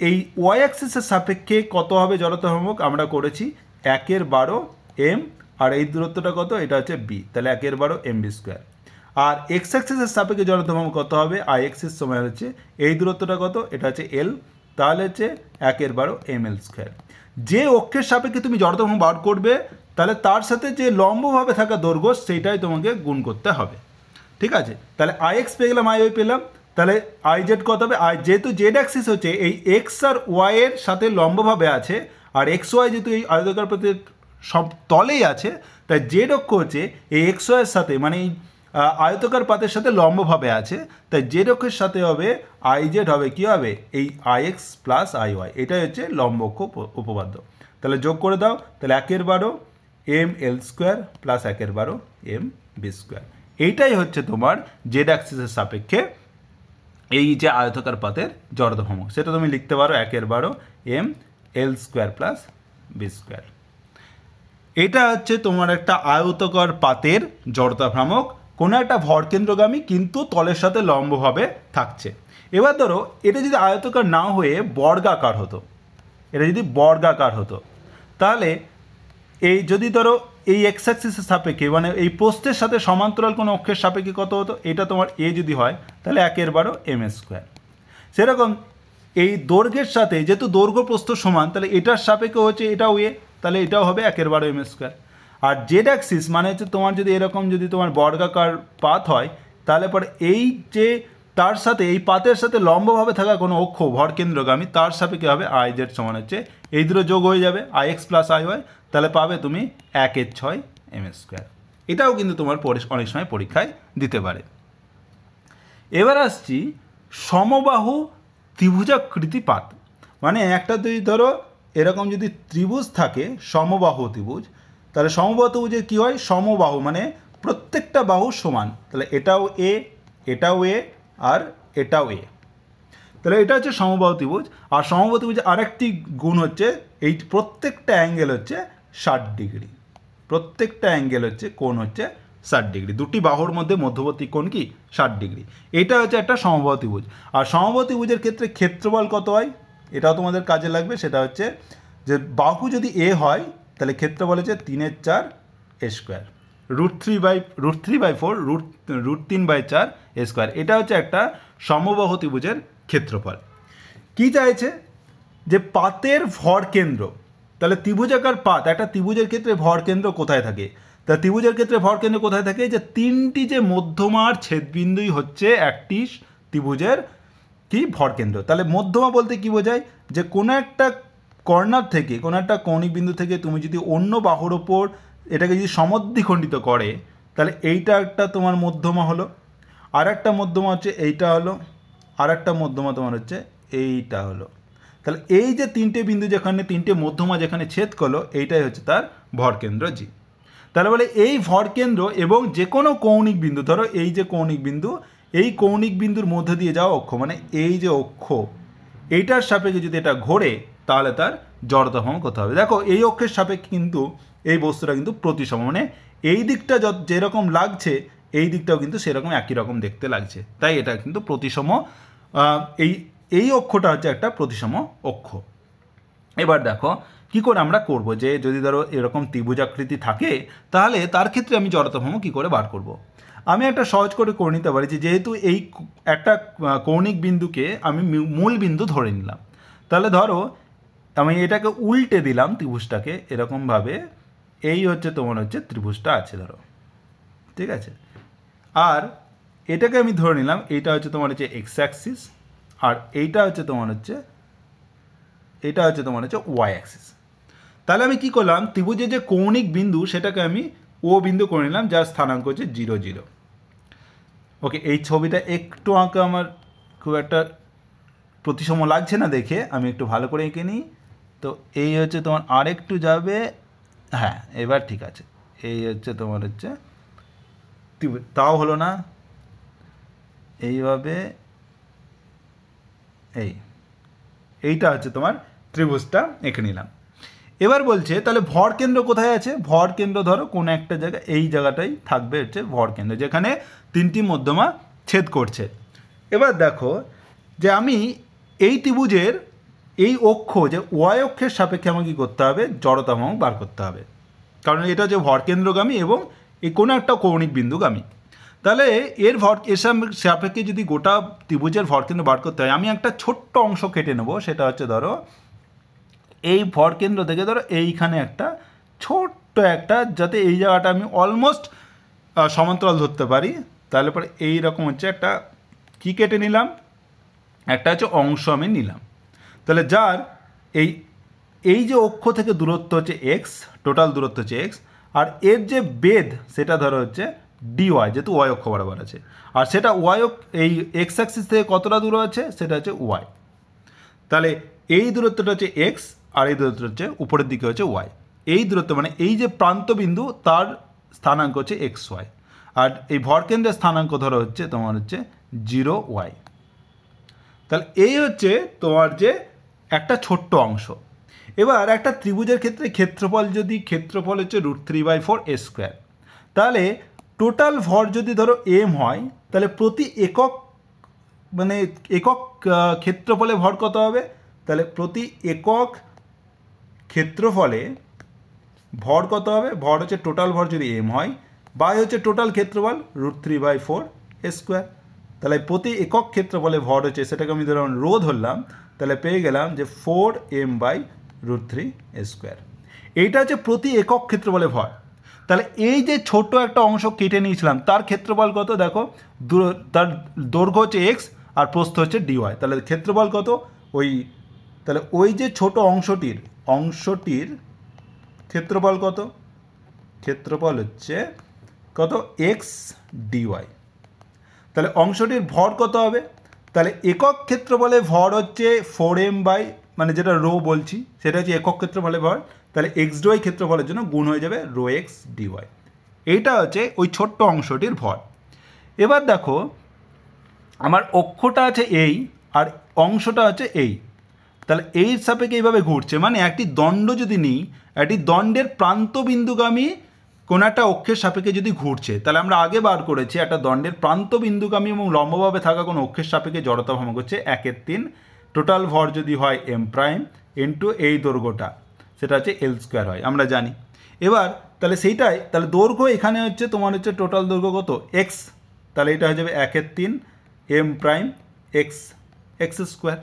এই ওয়াই অ্যাক্সিসের সাপেক্ষে কত হবে জড়তা ভ্রামক আমরা করেছি 1/12 m, আর এই দূরত্বটা কত, এটা হচ্ছে b, তাহলে 1/12 mb স্কোয়ার। আর এক্স অ্যাক্সিসের সাপেক্ষে জড়তা ভ্রামক কত হবে, আই অ্যাক্সিস সময় হচ্ছে এই দূরত্বটা কত, এটা হচ্ছে l, তাহলে হচ্ছে 1/12 ml স্কোয়ার। যে অক্ষের সাপেক্ষে তুমি জড়তা ভ্রামক বার করবে তাহলে তার সাথে যে লম্বভাবে থাকা দৈর্ঘ্য সেইটাই তোমাকে গুণ করতে হবে, ঠিক আছে। তাহলে আই এক্স পেয়ে গেলাম, আই ওয়াই পেলাম, তাহলে আই জেড কত হবে, যেহেতু জেড অ্যাক্সিস হচ্ছে এই এক্স আর ওয়াই এর সাথে লম্বভাবে আছে, আর এক্স ওয়াই যেহেতু এই আয়তাকার প্রতির সব তলেই আছে, তাই জেড অক্ষ হচ্ছে এই এক্স ওয়াইয়ের সাথে মানে এই আয়তাকার পাতের সাথে লম্বভাবে আছে, তাই জেড অক্ষের সাথে হবে আই জেড হবে কী হবে, এই I x plus I y, এটাই হচ্ছে লম্ব অক্ষ উপপাদ্য। তাহলে যোগ করে দাও, তাহলে 1/12 m l square plus 1/12 m b square, এইটাই হচ্ছে তোমার জেড অ্যাক্সিসের সাপেক্ষে এই যে আয়তাকার পাতের জড়তা ভ্রামক। সেটা তুমি লিখতে পারো 1/12 m l square plus b square. এটা হচ্ছে তোমার একটা আয়তাকার পাতের জড়তা ভ্রামক, কোনো একটা ভরকেন্দ্রগামী কিন্তু তলের সাথে লম্বভাবে থাকছে। এবার ধরো এটা যদি আয়তাকার না হয়ে বর্গাকার হতো, এটা যদি বর্গাকার হতো, তাহলে এই যদি ধরো এই এক্স অ্যাক্সিসের সাপেক্ষে মানে এই প্রস্থের সাথে সমান্তরাল কোনো অক্ষের সাপেক্ষে কত হতো, এটা তোমার এ যদি হয় তাহলে 1/12 এম স্কোয়ার। সেরকম এই দৈর্ঘ্যের সাথে যেহেতু দৈর্ঘ্য প্রস্থ সমান, তাহলে এটার সাপেক্ষে হচ্ছে এটাও এ, তাহলে এটাও হবে 1/12 এম স্কোয়ার। আর জেড অ্যাক্সিস মানে হচ্ছে তোমার যদি এরকম যদি তোমার বর্গাকার পাত হয়, তাহলে পরে এই যে তার সাথে এই পাতের সাথে লম্বভাবে থাকা কোনো অক্ষ ভরকেন্দ্রগামী তার সাপেক্ষে হবে আই জেড সমান হচ্ছে এই দুটো যোগ হয়ে যাবে I x plus I Y, তাহলে পাবে তুমি 1/6 এম স্কোয়ার। এটাও কিন্তু তোমার অনেক সময় পরীক্ষায় দিতে পারে। এবার আসছি সমবাহু ত্রিভুজাকৃতি পাত, মানে একটা যদি ধরো এরকম যদি ত্রিভুজ থাকে সমবাহু ত্রিভুজ, তাহলে সমবাহু ত্রিভুজের কী হয়, সমবাহু মানে প্রত্যেকটা বাহু সমান, তাহলে এটাও এ, এটাও এ, আর এটাও এ, তাহলে এটা হচ্ছে সমবাহু ত্রিভুজ। আর সমবাহু ত্রিভুজের আরেকটি গুণ হচ্ছে এই প্রত্যেকটা অ্যাঙ্গেল হচ্ছে 60 ডিগ্রি, প্রত্যেকটা অ্যাঙ্গেল হচ্ছে কোণ হচ্ছে 60 ডিগ্রি, দুটি বাহুর মধ্যে মধ্যবর্তী কোণ কি 60 ডিগ্রি। এটা হচ্ছে একটা সমবাহু ত্রিভুজ। আর সমবাহু ত্রিভুজের ক্ষেত্রে ক্ষেত্রফল কত হয় এটাও তোমাদের কাজে লাগবে, সেটা হচ্ছে যে বাহু যদি এ হয় তাহলে ক্ষেত্রফল হচ্ছে 3/4 এ স্কোয়ার, √3/4 √3/4 এ স্কোয়ার। এটা হচ্ছে একটা সমবাহু ত্রিভুজের ক্ষেত্রফল। কি চাইছে যে পাতের ভর কেন্দ্র, তাহলে ত্রিভুজাকার পাত একটা ত্রিভুজের ক্ষেত্রে ভর কেন্দ্র কোথায় থাকে, তা ত্রিভুজের ক্ষেত্রে ভর কেন্দ্র কোথায় থাকে, যে তিনটি যে মধ্যমার ছেদবিন্দুই হচ্ছে একটি ত্রিভুজের কি ভর কেন্দ্র। তাহলে মধ্যমা বলতে কি বোঝায়, যে কোনো একটা কর্নার থেকে কোনো একটা কৌণিক বিন্দু থেকে তুমি যদি অন্য বাহুর ওপর এটাকে যদি সমদ্বিখণ্ডিত করে, তাহলে এইটা একটা তোমার মধ্যমা হলো, আর একটা মধ্যমা হচ্ছে এইটা হলো, আর একটা মধ্যমা তোমার হচ্ছে এইটা হলো। তাহলে এই যে তিনটে বিন্দু যেখানে তিনটে মধ্যমা যেখানে ছেদ করলো, এইটাই হচ্ছে তার ভরকেন্দ্র জি। তাহলে বলে এই ভরকেন্দ্র এবং যে কোনো কৌণিক বিন্দু, ধরো এই যে কৌণিক বিন্দু, এই কৌণিক বিন্দুর মধ্যে দিয়ে যাওয়া অক্ষ মানে এই যে অক্ষ, এইটার সাপেক্ষে যদি এটা ঘোরে তাহলে তার জড়তা ভ্রামক করতে হবে। দেখো এই অক্ষের সাপেক্ষে কিন্তু এই বস্তুটা কিন্তু প্রতিসম, মানে এই দিকটা যেরকম লাগছে এই দিকটাও কিন্তু সেরকম একই রকম দেখতে লাগছে, তাই এটা কিন্তু প্রতিসম। এই অক্ষটা হচ্ছে একটা প্রতিসম অক্ষ। এবার দেখো কি করে আমরা করব, যে যদি ধরো এরকম ত্রিভুজাকৃতি থাকে তাহলে তার ক্ষেত্রে আমি জড়তা ভ্রামক কী করে বার করব। আমি একটা সহজ করে নিতে পারি, যে যেহেতু এই একটা কৌণিক বিন্দুকে আমি মূল বিন্দু ধরে নিলাম, তাহলে ধরো আমি এটাকে উল্টে দিলাম ত্রিভুজটাকে এরকমভাবে, এই হচ্ছে তোমার হচ্ছে ত্রিভুজটা আছে ধরো, ঠিক আছে। আর এটাকে আমি ধরে নিলাম এইটা হচ্ছে তোমার হচ্ছে এক্স অ্যাক্সিস, আর এইটা হচ্ছে তোমার হচ্ছে ওয়াই অ্যাক্সিস। তাহলে আমি কি করলাম, ত্রিভুজের যে কৌণিক বিন্দু সেটাকে আমি ও বিন্দু করে নিলাম, যার স্থানাঙ্ক হচ্ছে 0 0। ওকে, এই ছবিটা একটু আঁকা আমার খুব একটা প্রতিসম লাগছে না দেখে, আমি একটু ভালো করে এঁকে নিই। তো এই হচ্ছে তোমার আর একটু যাবে, হ্যাঁ এবার ঠিক আছে। এই হচ্ছে তোমার হচ্ছে তাও হলো না, এইভাবে এইটা হচ্ছে তোমার ত্রিভুজটা এঁকে নিলাম। এবার বলছে তাহলে ভর কেন্দ্র কোথায় আছে, ভর কেন্দ্র ধরো কোনো একটা জায়গায়, এই জায়গাটাই থাকবে হচ্ছে ভর কেন্দ্র, যেখানে তিনটি মধ্যমা ছেদ করছে। এবার দেখো যে আমি এই ত্রিভুজের এই অক্ষ যে ওয়াই অক্ষের সাপেক্ষে আমাকে কী করতে হবে, জড়তা ভ্রামক বার করতে হবে, কারণ এটা হচ্ছে ভরকেন্দ্রগামী এবং এই কোনো একটা কৌণিক বিন্দুগামী। তাহলে এর সাপেক্ষে যদি গোটা ত্রিভুজের ভরকেন্দ্র বার করতে হয়, আমি একটা ছোট্ট অংশ কেটে নেব। সেটা হচ্ছে ধরো এই ভরকেন্দ্র থেকে ধরো এইখানে একটা ছোট্ট একটা, যাতে এই জায়গাটা আমি অলমোস্ট সমান্তরাল ধরতে পারি। তাহলে পরে এইরকম হচ্ছে একটা কি কেটে নিলাম, একটা হচ্ছে অংশ আমি নিলাম। তাহলে যার এই যে অক্ষ থেকে দূরত্ব হচ্ছে এক্স, টোটাল দূরত্ব হচ্ছে এক্স, আর এর যে বেধ সেটা ধরো হচ্ছে ডিওয়াই, যেহেতু ওয়াই অক্ষ বরাবর আছে, আর সেটা এই এক্স অ্যাক্সিস থেকে কতটা দূর আছে, সেটা হচ্ছে ওয়াই। তাহলে এই দূরত্বটা হচ্ছে এক্স, আর এই দূরত্ব হচ্ছে উপরের দিকে হচ্ছে ওয়াই। এই দূরত্ব মানে এই যে প্রান্তবিন্দু তার স্থানাঙ্ক হচ্ছে এক্স ওয়াই, আর এই ভরকেন্দ্রের স্থানাঙ্ক ধরো হচ্ছে তোমার হচ্ছে 0 ওয়াই। তাহলে এই হচ্ছে তোমার যে একটা ছোট্ট অংশ। এবার একটা ত্রিভুজের ক্ষেত্রে ক্ষেত্রফল হচ্ছে √3/4 a স্কোয়ার। তাহলে টোটাল ভর যদি ধরো এম হয়, তাহলে প্রতি একক ক্ষেত্রফলে ভর কত হবে, তাহলে প্রতি একক ক্ষেত্রফলে ভর কত হবে, ভর হচ্ছে টোটাল ভর যদি এম হয়, বাই হচ্ছে টোটাল ক্ষেত্রফল √3/4 a স্কোয়ার। তাহলে প্রতি একক ক্ষেত্রফলে ভর হচ্ছে, সেটাকে আমি ধরুন রো ধরলাম, তাহলে পেয়ে গেলাম যে 4m/√3 a স্কোয়ার। এইটা হচ্ছে প্রতি একক ক্ষেত্রফলে ভর। তাহলে এই যে ছোট একটা অংশ কেটে নিয়েছিলাম তার ক্ষেত্রফল কত, দেখো তার দৈর্ঘ্য হচ্ছে এক্স আর প্রস্থ হচ্ছে ডিওয়াই। তাহলে ক্ষেত্রফল কত, তাহলে ওই যে ছোট অংশটির ক্ষেত্রফল কত, ক্ষেত্রফল হচ্ছে কত, এক্স ডিওয়াই। তাহলে অংশটির ভর কত হবে, তাহলে একক ক্ষেত্রফলে ভর হচ্ছে 4m মানে যেটা রো বলছি সেটা হচ্ছে একক ক্ষেত্রফলে ভর। তাহলে এক্স ডিওয়াই ক্ষেত্রফলের জন্য গুণ হয়ে যাবে ρx ডিওয়াই। এইটা হচ্ছে ওই ছোট্ট অংশটির ভর। এবার দেখো আমার অক্ষটা আছে এই আর অংশটা হচ্ছে এই, তাহলে এই সাপেক্ষে এইভাবে ঘুরছে, মানে একটি দণ্ড যদি নিই, একটি দণ্ডের প্রান্তবিন্দুগামী কোনো একটা অক্ষের সাপেক্ষে যদি ঘুরছে, তাহলে আমরা আগে বার করেছি একটা দণ্ডের প্রান্তবিন্দুগামী এবং লম্বভাবে থাকা কোনো অক্ষের সাপেক্ষে জড়তা ভ্রামক হচ্ছে 1/3। টোটাল ভর যদি হয় m প্রাইম ইন্টু এই দৈর্ঘ্যটা, সেটা হচ্ছে l স্কোয়ার হয়, আমরা জানি। এবার তাহলে সেইটাই, তাহলে দৈর্ঘ্য এখানে হচ্ছে তোমার হচ্ছে টোটাল দৈর্ঘ্য কত, এক্স, তাহলে এটা হয়ে যাবে 1/3 m প্রাইম এক্স স্কোয়ার,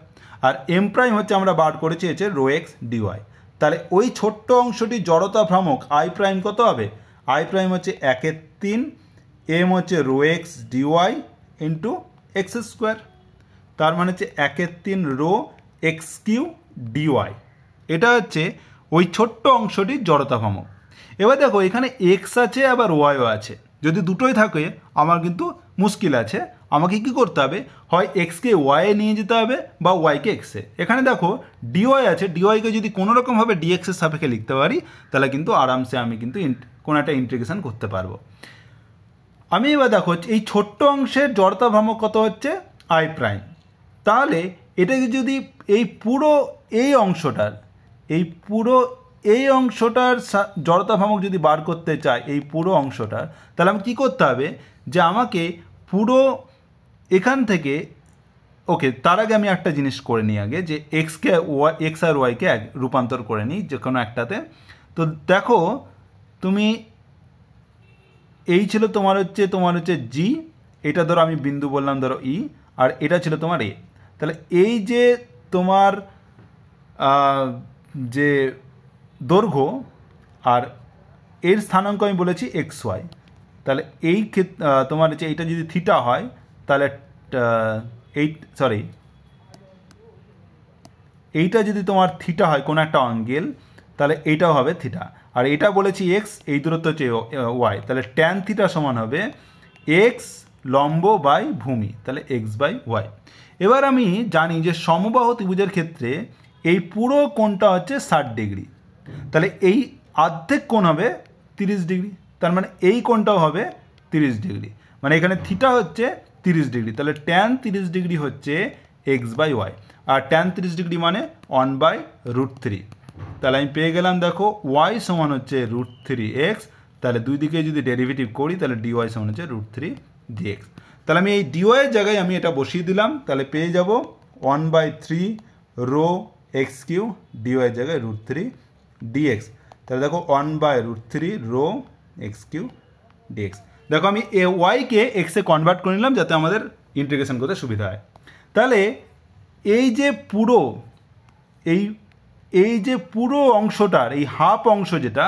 আর m প্রাইম হচ্ছে আমরা বার করেছি হচ্ছে ρx ডিওয়াই। তাহলে ওই ছোট্ট অংশটি জড়তা ভ্রামক আই প্রাইম কত হবে, আই প্রাইম হচ্ছে 1/3 m হচ্ছে ρx dy into x square, তার মানে হচ্ছে 1/3 ρx³ ডিওয়াই। এটা হচ্ছে ওই ছোট্ট অংশটির জড়তা ভ্রামক। এবার দেখো এখানে এক্স আছে আবার ওয়াইও আছে, যদি দুটোই থাকে আমার কিন্তু মুশকিল আছে। আমাকে কি করতে হবে, হয় এক্সকে ওয়াইয়ে নিয়ে যেতে হবে বা ওয়াইকে এক্সে। এখানে দেখো ডিওয়াই আছে, ডিওয়াইকে যদি কোনো রকমভাবে ডিএক্সের সাপেক্ষে লিখতে পারি, তাহলে কিন্তু আরামসে আমি কিন্তু কোনো একটা ইন্টিগ্রেশন করতে পারবো। আমি এবার দেখো এই ছোট্ট অংশের জড়তা ভ্রামক কত হচ্ছে আই প্রাইম। তাহলে এটাকে যদি এই পুরো এই অংশটার জড়তা ভ্রামক যদি বার করতে চাই, এই পুরো অংশটার, তাহলে আমি কী করতে হবে, যে আমাকে পুরো এখান থেকে, ওকে তার আগে আমি একটা জিনিস করে নিই আগে, যে এক্স আর ওয়াইকে রূপান্তর করে নিই যে কোনো একটাতে। তো দেখো তুমি এই ছিল তোমার হচ্ছে জি, এটা ধরো আমি বিন্দু বললাম ধরো ই, আর এটা ছিল তোমার এ। তাহলে এই যে তোমার যে দৈর্ঘ্য আর এর স্থানাঙ্ক আমি বলেছি এক্স ওয়াই। তাহলে এই তোমার হচ্ছে এইটা যদি থিটা হয়, তাহলে এইটা যদি তোমার থিটা হয় কোনো একটা অ্যাঙ্গেল, তাহলে এইটাও হবে থিটা। আর এটা বলেছি এক্স, এই দূরত্ব হচ্ছে ওয়াই, তাহলে ট্যান থিটা সমান হবে এক্স লম্ব বাই ভূমি, তাহলে x/y। এবার আমি জানি যে সমবাহু ত্রিভুজের ক্ষেত্রে এই পুরো কোণটা হচ্ছে 60 ডিগ্রি, তাহলে এই অর্ধেক কোণ হবে 30 ডিগ্রি, তার মানে এই কোণটাও হবে 30 ডিগ্রি, মানে এখানে থিটা হচ্ছে 30 ডিগ্রি। তাহলে ট্যান 30 ডিগ্রি হচ্ছে x/y, আর ট্যান 30 ডিগ্রি মানে 1/√3। তাহলে আমি পেয়ে গেলাম, দেখো y সমান হচ্ছে √3x, তাহলে দুই দিকে যদি ডেরিভেটিভ করি তাহলে dy সমান হচ্ছে √3 dx। তাহলে আমি এই dy এর জায়গায় আমি এটা বসিয়ে দিলাম, তাহলে পেয়ে যাব 1/3 রো এক্স কিউ ডিওয়াই জায়গায় √3 ডিএক্স। তাহলে দেখো 1/√3 রো এক্স কিউ ডিএক্স। দেখো আমি এ ওয়াইকে এক্সে কনভার্ট করে নিলাম যাতে আমাদের ইন্টিগ্রেশন করতে সুবিধা হয়। তাহলে এই যে পুরো অংশটার এই হাফ অংশ যেটা,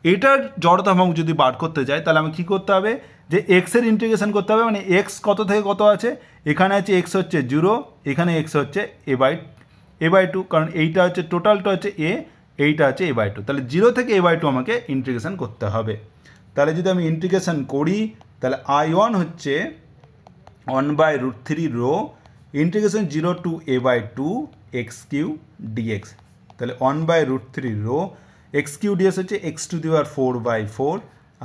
এটার জড়তা ভ্রামক যদি বার করতে চাই তাহলে আমি কী করতে হবে, যে এক্সের ইন্টিগ্রেশন করতে হবে। মানে এক্স কত থেকে কত আছে, এখানে আছে এক্স হচ্ছে 0, এখানে এক্স হচ্ছে a/2, কারণ এইটা হচ্ছে টোটালটা হচ্ছে এ, এইটা হচ্ছে a/2। তাহলে 0 থেকে a/2 আমাকে ইন্টিগ্রেশন করতে হবে। তাহলে যদি আমি ইন্টিগ্রেশন করি তাহলে I1 হচ্ছে 1/√3 rho integration 0 to a/2 x cube dx. তাহলে 1/√3 রো এক্স কিউ ডিএক্স হচ্ছে x⁴/4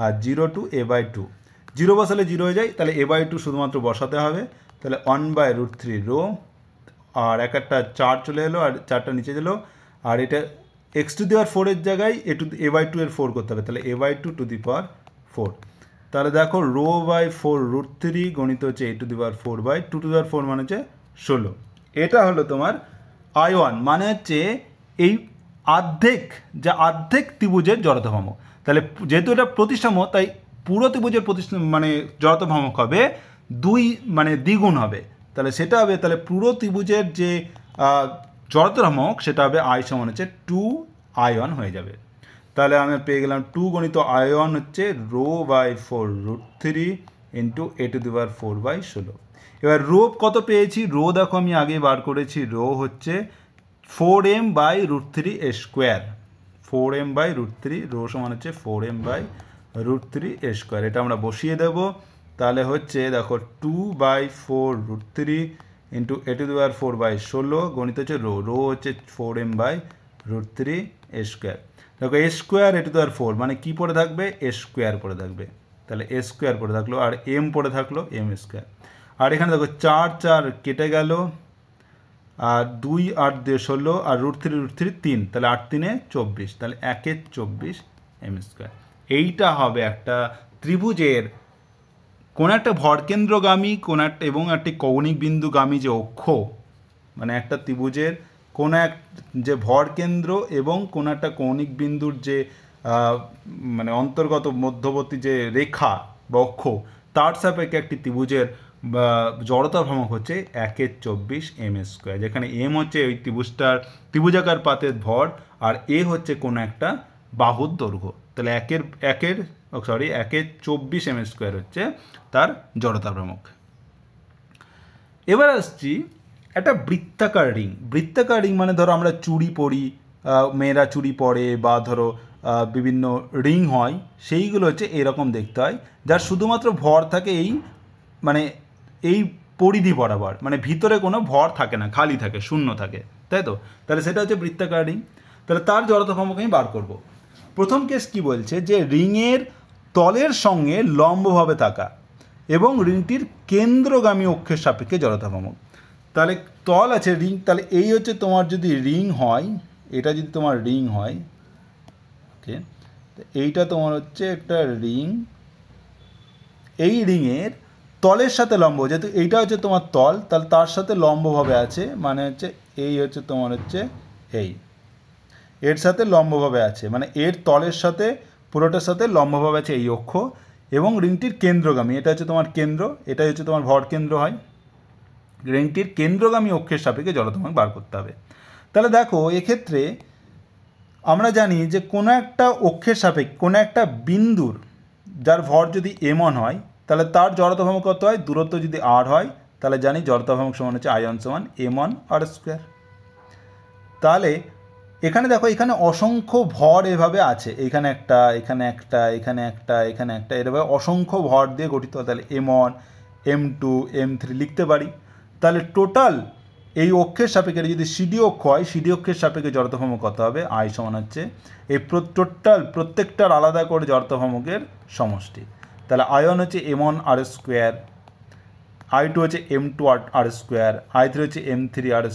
আর 0 to a/2। 0 বসালে 0 হয়ে যায়, তাহলে a/2 শুধুমাত্র বসাতে হবে। তাহলে 1/√3 রো আর একটা 4 চলে এলো আর 4টা নিচে গেলো, আর এটা x⁴ এর জায়গায় a/2 এর 4 করতে হবে, তাহলে a/2 to the power 4। তাহলে দেখো রো বাই 4√3 গণিত হচ্ছে a⁴/2 to the 4 মানে হচ্ছে 16। এটা হলো তোমার I1, মানে হচ্ছে এই অর্ধেক ত্রিভুজের জড়তা ভ্রামক। তাহলে যেহেতু এটা প্রতিসম, তাই পুরো ত্রিভুজের মানে জড়তা ভ্রামক হবে 2, মানে দ্বিগুণ হবে। তাহলে সেটা হবে, তাহলে পুরো ত্রিভুজের যে জড়তা ভ্রামক সেটা হবে I সমান হচ্ছে 2I1 হয়ে যাবে। তাহলে আমি পেয়ে গেলাম 2 গণিত I1 হচ্ছে রো বাই 4√3 ইন্টু a⁴/16। এবার রো কত পেয়েছি, রো দেখো আমি আগে বার করেছি, রো হচ্ছে 4m/√3 স্কোয়ার। 4m/√3 রো সমান হচ্ছে 4m/√3 স্কোয়ার। এটা আমরা বসিয়ে দেব। তাহলে হচ্ছে দেখো 2/4√3 ইন্টু a⁴/16 গণিত হচ্ছে রো হচ্ছে 4m/√3 স্কোয়ার। দেখো স্কোয়ার a⁴, মানে কি পড়ে থাকবে, স্কোয়ার পড়ে থাকবে। তাহলে স্কোয়ার পড়ে থাকলো আর এম পড়ে থাকলো m স্কোয়ার। আর এখানে দেখো 4 কেটে গেল, আর 2 8 দিয়ে 16 আর √3 3, তাহলে 8 3 24, তাহলে 1/24 m স্কোয়ার। এইটা হবে একটা ত্রিভুজের কোন একটা ভরকেন্দ্রগামী এবং একটি কৌণিক বিন্দুগামী যে অক্ষ, মানে একটা ত্রিভুজের কোন এক যে ভরকেন্দ্র এবং কোন একটা কৌণিক বিন্দুর যে মানে অন্তর্গত মধ্যবর্তী যে রেখা বা অক্ষ, তার সাপেক্ষে একটি ত্রিভুজের জড়তা ভ্রামক হচ্ছে 1/24 m স্কোয়ার, যেখানে m হচ্ছে ওই ত্রিভুজাকার পাতের ভর আর এ হচ্ছে কোনো একটা বাহুর দৈর্ঘ্য। তাহলে 1/24 m স্কোয়ার হচ্ছে তার জড়তা ভ্রামক। এবার আসছি একটা বৃত্তাকার রিং মানে ধরো আমরা চুড়ি পরি, মেয়েরা চুড়ি পরে, বা ধরো বিভিন্ন রিং হয়, সেইগুলো হচ্ছে এরকম দেখতে হয়, যার শুধুমাত্র ভর থাকে এই পরিধি বরাবর, মানে ভিতরে কোনো ভর থাকে না, খালি থাকে, শূন্য থাকে, তাই তো? তাহলে সেটা হচ্ছে বৃত্তাকার রিং। তাহলে তার জড়তা ভ্রামক আমি বার করব। প্রথম কেস কি বলছে, যে রিংয়ের তলের সঙ্গে লম্বভাবে থাকা এবং রিংটির কেন্দ্রগামী অক্ষের সাপেক্ষে জড়তা ভ্রামক। তাহলে তল আছে রিং, তাহলে এই হচ্ছে তোমার যদি রিং হয়, এটা যদি তোমার রিং হয়, ওকে, এইটা তোমার হচ্ছে একটা রিং, এই রিংয়ের তলের সাথে লম্ব, যেহেতু এইটা হচ্ছে তোমার তল, তাহলে তার সাথে লম্বভাবে আছে, মানে হচ্ছে এই হচ্ছে তোমার হচ্ছে এর সাথে লম্বভাবে আছে, মানে এর তলের সাথে পুরোটার সাথে লম্বভাবে আছে এই অক্ষ, এবং রিংটির কেন্দ্রগামী, এটা হচ্ছে তোমার কেন্দ্র, এটাই হচ্ছে তোমার ভর কেন্দ্র হয়। রিংটির কেন্দ্রগামী অক্ষের সাপেক্ষে জড়তা ভ্রামক বার করতে হবে। তাহলে দেখো এক্ষেত্রে আমরা জানি যে কোনো একটা অক্ষের সাপেক্ষে কোনো একটা বিন্দুর যার ভর যদি m1 হয়, তাহলে তার জড়তা ভ্রামক কত হয়, দূরত্ব যদি r হয়, তাহলে জানি জড়তা ভ্রামক সমান হচ্ছে I1 সমান m1r²। তাহলে এখানে দেখো, এখানে অসংখ্য ভর এভাবে আছে, এখানে একটা, এখানে একটা, এখানে একটা, এখানে একটা, এভাবে অসংখ্য ভর দিয়ে গঠিত। তাহলে m1 m2 m3 লিখতে পারি। তাহলে টোটাল এই অক্ষের সাপেক্ষে যদি সিডি অক্ষ হয়, সিডি অক্ষের সাপেক্ষে জড়তা ভ্রামক কত হবে, I সমান হচ্ছে এই টোটাল প্রত্যেকটার আলাদা করে জড়তা ভ্রামকের সমষ্টি। তাহলে I1 হচ্ছে m1r², I2 হচ্ছে m2r², I3 হচ্ছে m3r²,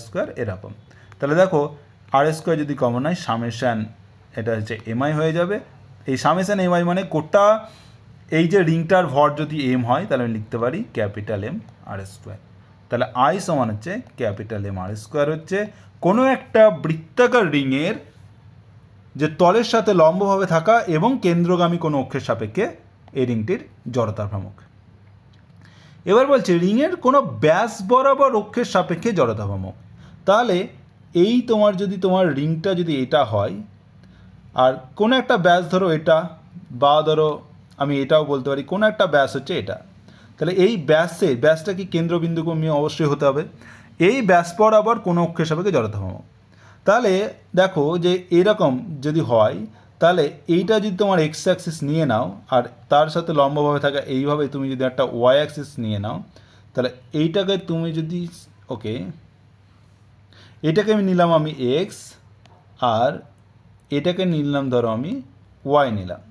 এরকম। তাহলে দেখো r² যদি কমন হয়, সামেশান এটা হচ্ছে mi হয়ে যাবে। এই সামেশান mi মানে গোটা এই যে রিংটার ভর যদি m হয়, তাহলে আমি লিখতে পারি ক্যাপিটাল M r²। তাহলে আই সমান হচ্ছে ক্যাপিটাল এম আর স্কোয়ার হচ্ছে কোনো একটা বৃত্তাকার রিংয়ের যে তলের সাথে লম্বভাবে থাকা এবং কেন্দ্রগামী কোনো অক্ষের সাপেক্ষে এই রিংটির জড়তার ভ্রামক। এবার বলছে রিংয়ের কোনো ব্যাস বরাবর অক্ষের সাপেক্ষে জড়তা ভ্রামক। তাহলে এই তোমার যদি তোমার রিংটা যদি এটা হয় আর কোনো একটা ব্যাস ধরো এটা, বা ধরো আমি এটাও বলতে পারি কোনো একটা ব্যাস হচ্ছে এটা, তাহলে এই ব্যাসটা কি কেন্দ্রবিন্দুগামী অবশ্যই হতে হবে। এই ব্যাস বরাবর কোনো অক্ষের সাপেক্ষে জড়তা ভ্রামক। তাহলে দেখো যে এরকম যদি হয় তাহলে এইটা যদি তোমার এক্স অ্যাক্সিস নিয়ে নাও আর তার সাথে লম্বভাবে থাকা এইভাবে তুমি যদি একটা ওয়াই অ্যাক্সিস নিয়ে নাও, তাহলে এইটাকে তুমি যদি ওকে এটাকে আমি নিলাম আমি এক্স আর এটাকে নিলাম ধরো আমি ওয়াই নিলাম।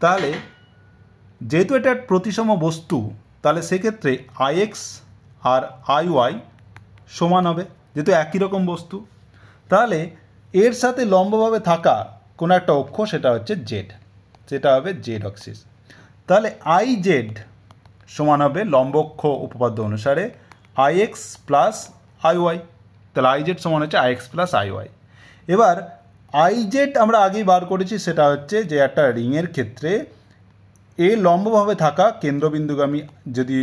তাহলে যেহেতু এটা প্রতিসম বস্তু তাহলে সেক্ষেত্রে আই এক্স আর আই ওয়াই সমান হবে, যেহেতু একই রকম বস্তু। তাহলে এর সাথে লম্বভাবে থাকা কোনো একটা অক্ষ সেটা হচ্ছে জেড, সেটা হবে জেড অক্সিস। তাহলে আই জেড সমান হবে লম্ব অক্ষ উপপাদ্য অনুসারে I x plus I Y. তাহলে আই জেড সমান হচ্ছে I x plus I Y. এবার আই জেড আমরা আগেই বার করেছি, সেটা হচ্ছে যে একটা রিংয়ের ক্ষেত্রে এ লম্বভাবে থাকা কেন্দ্রবিন্দুগামী যদি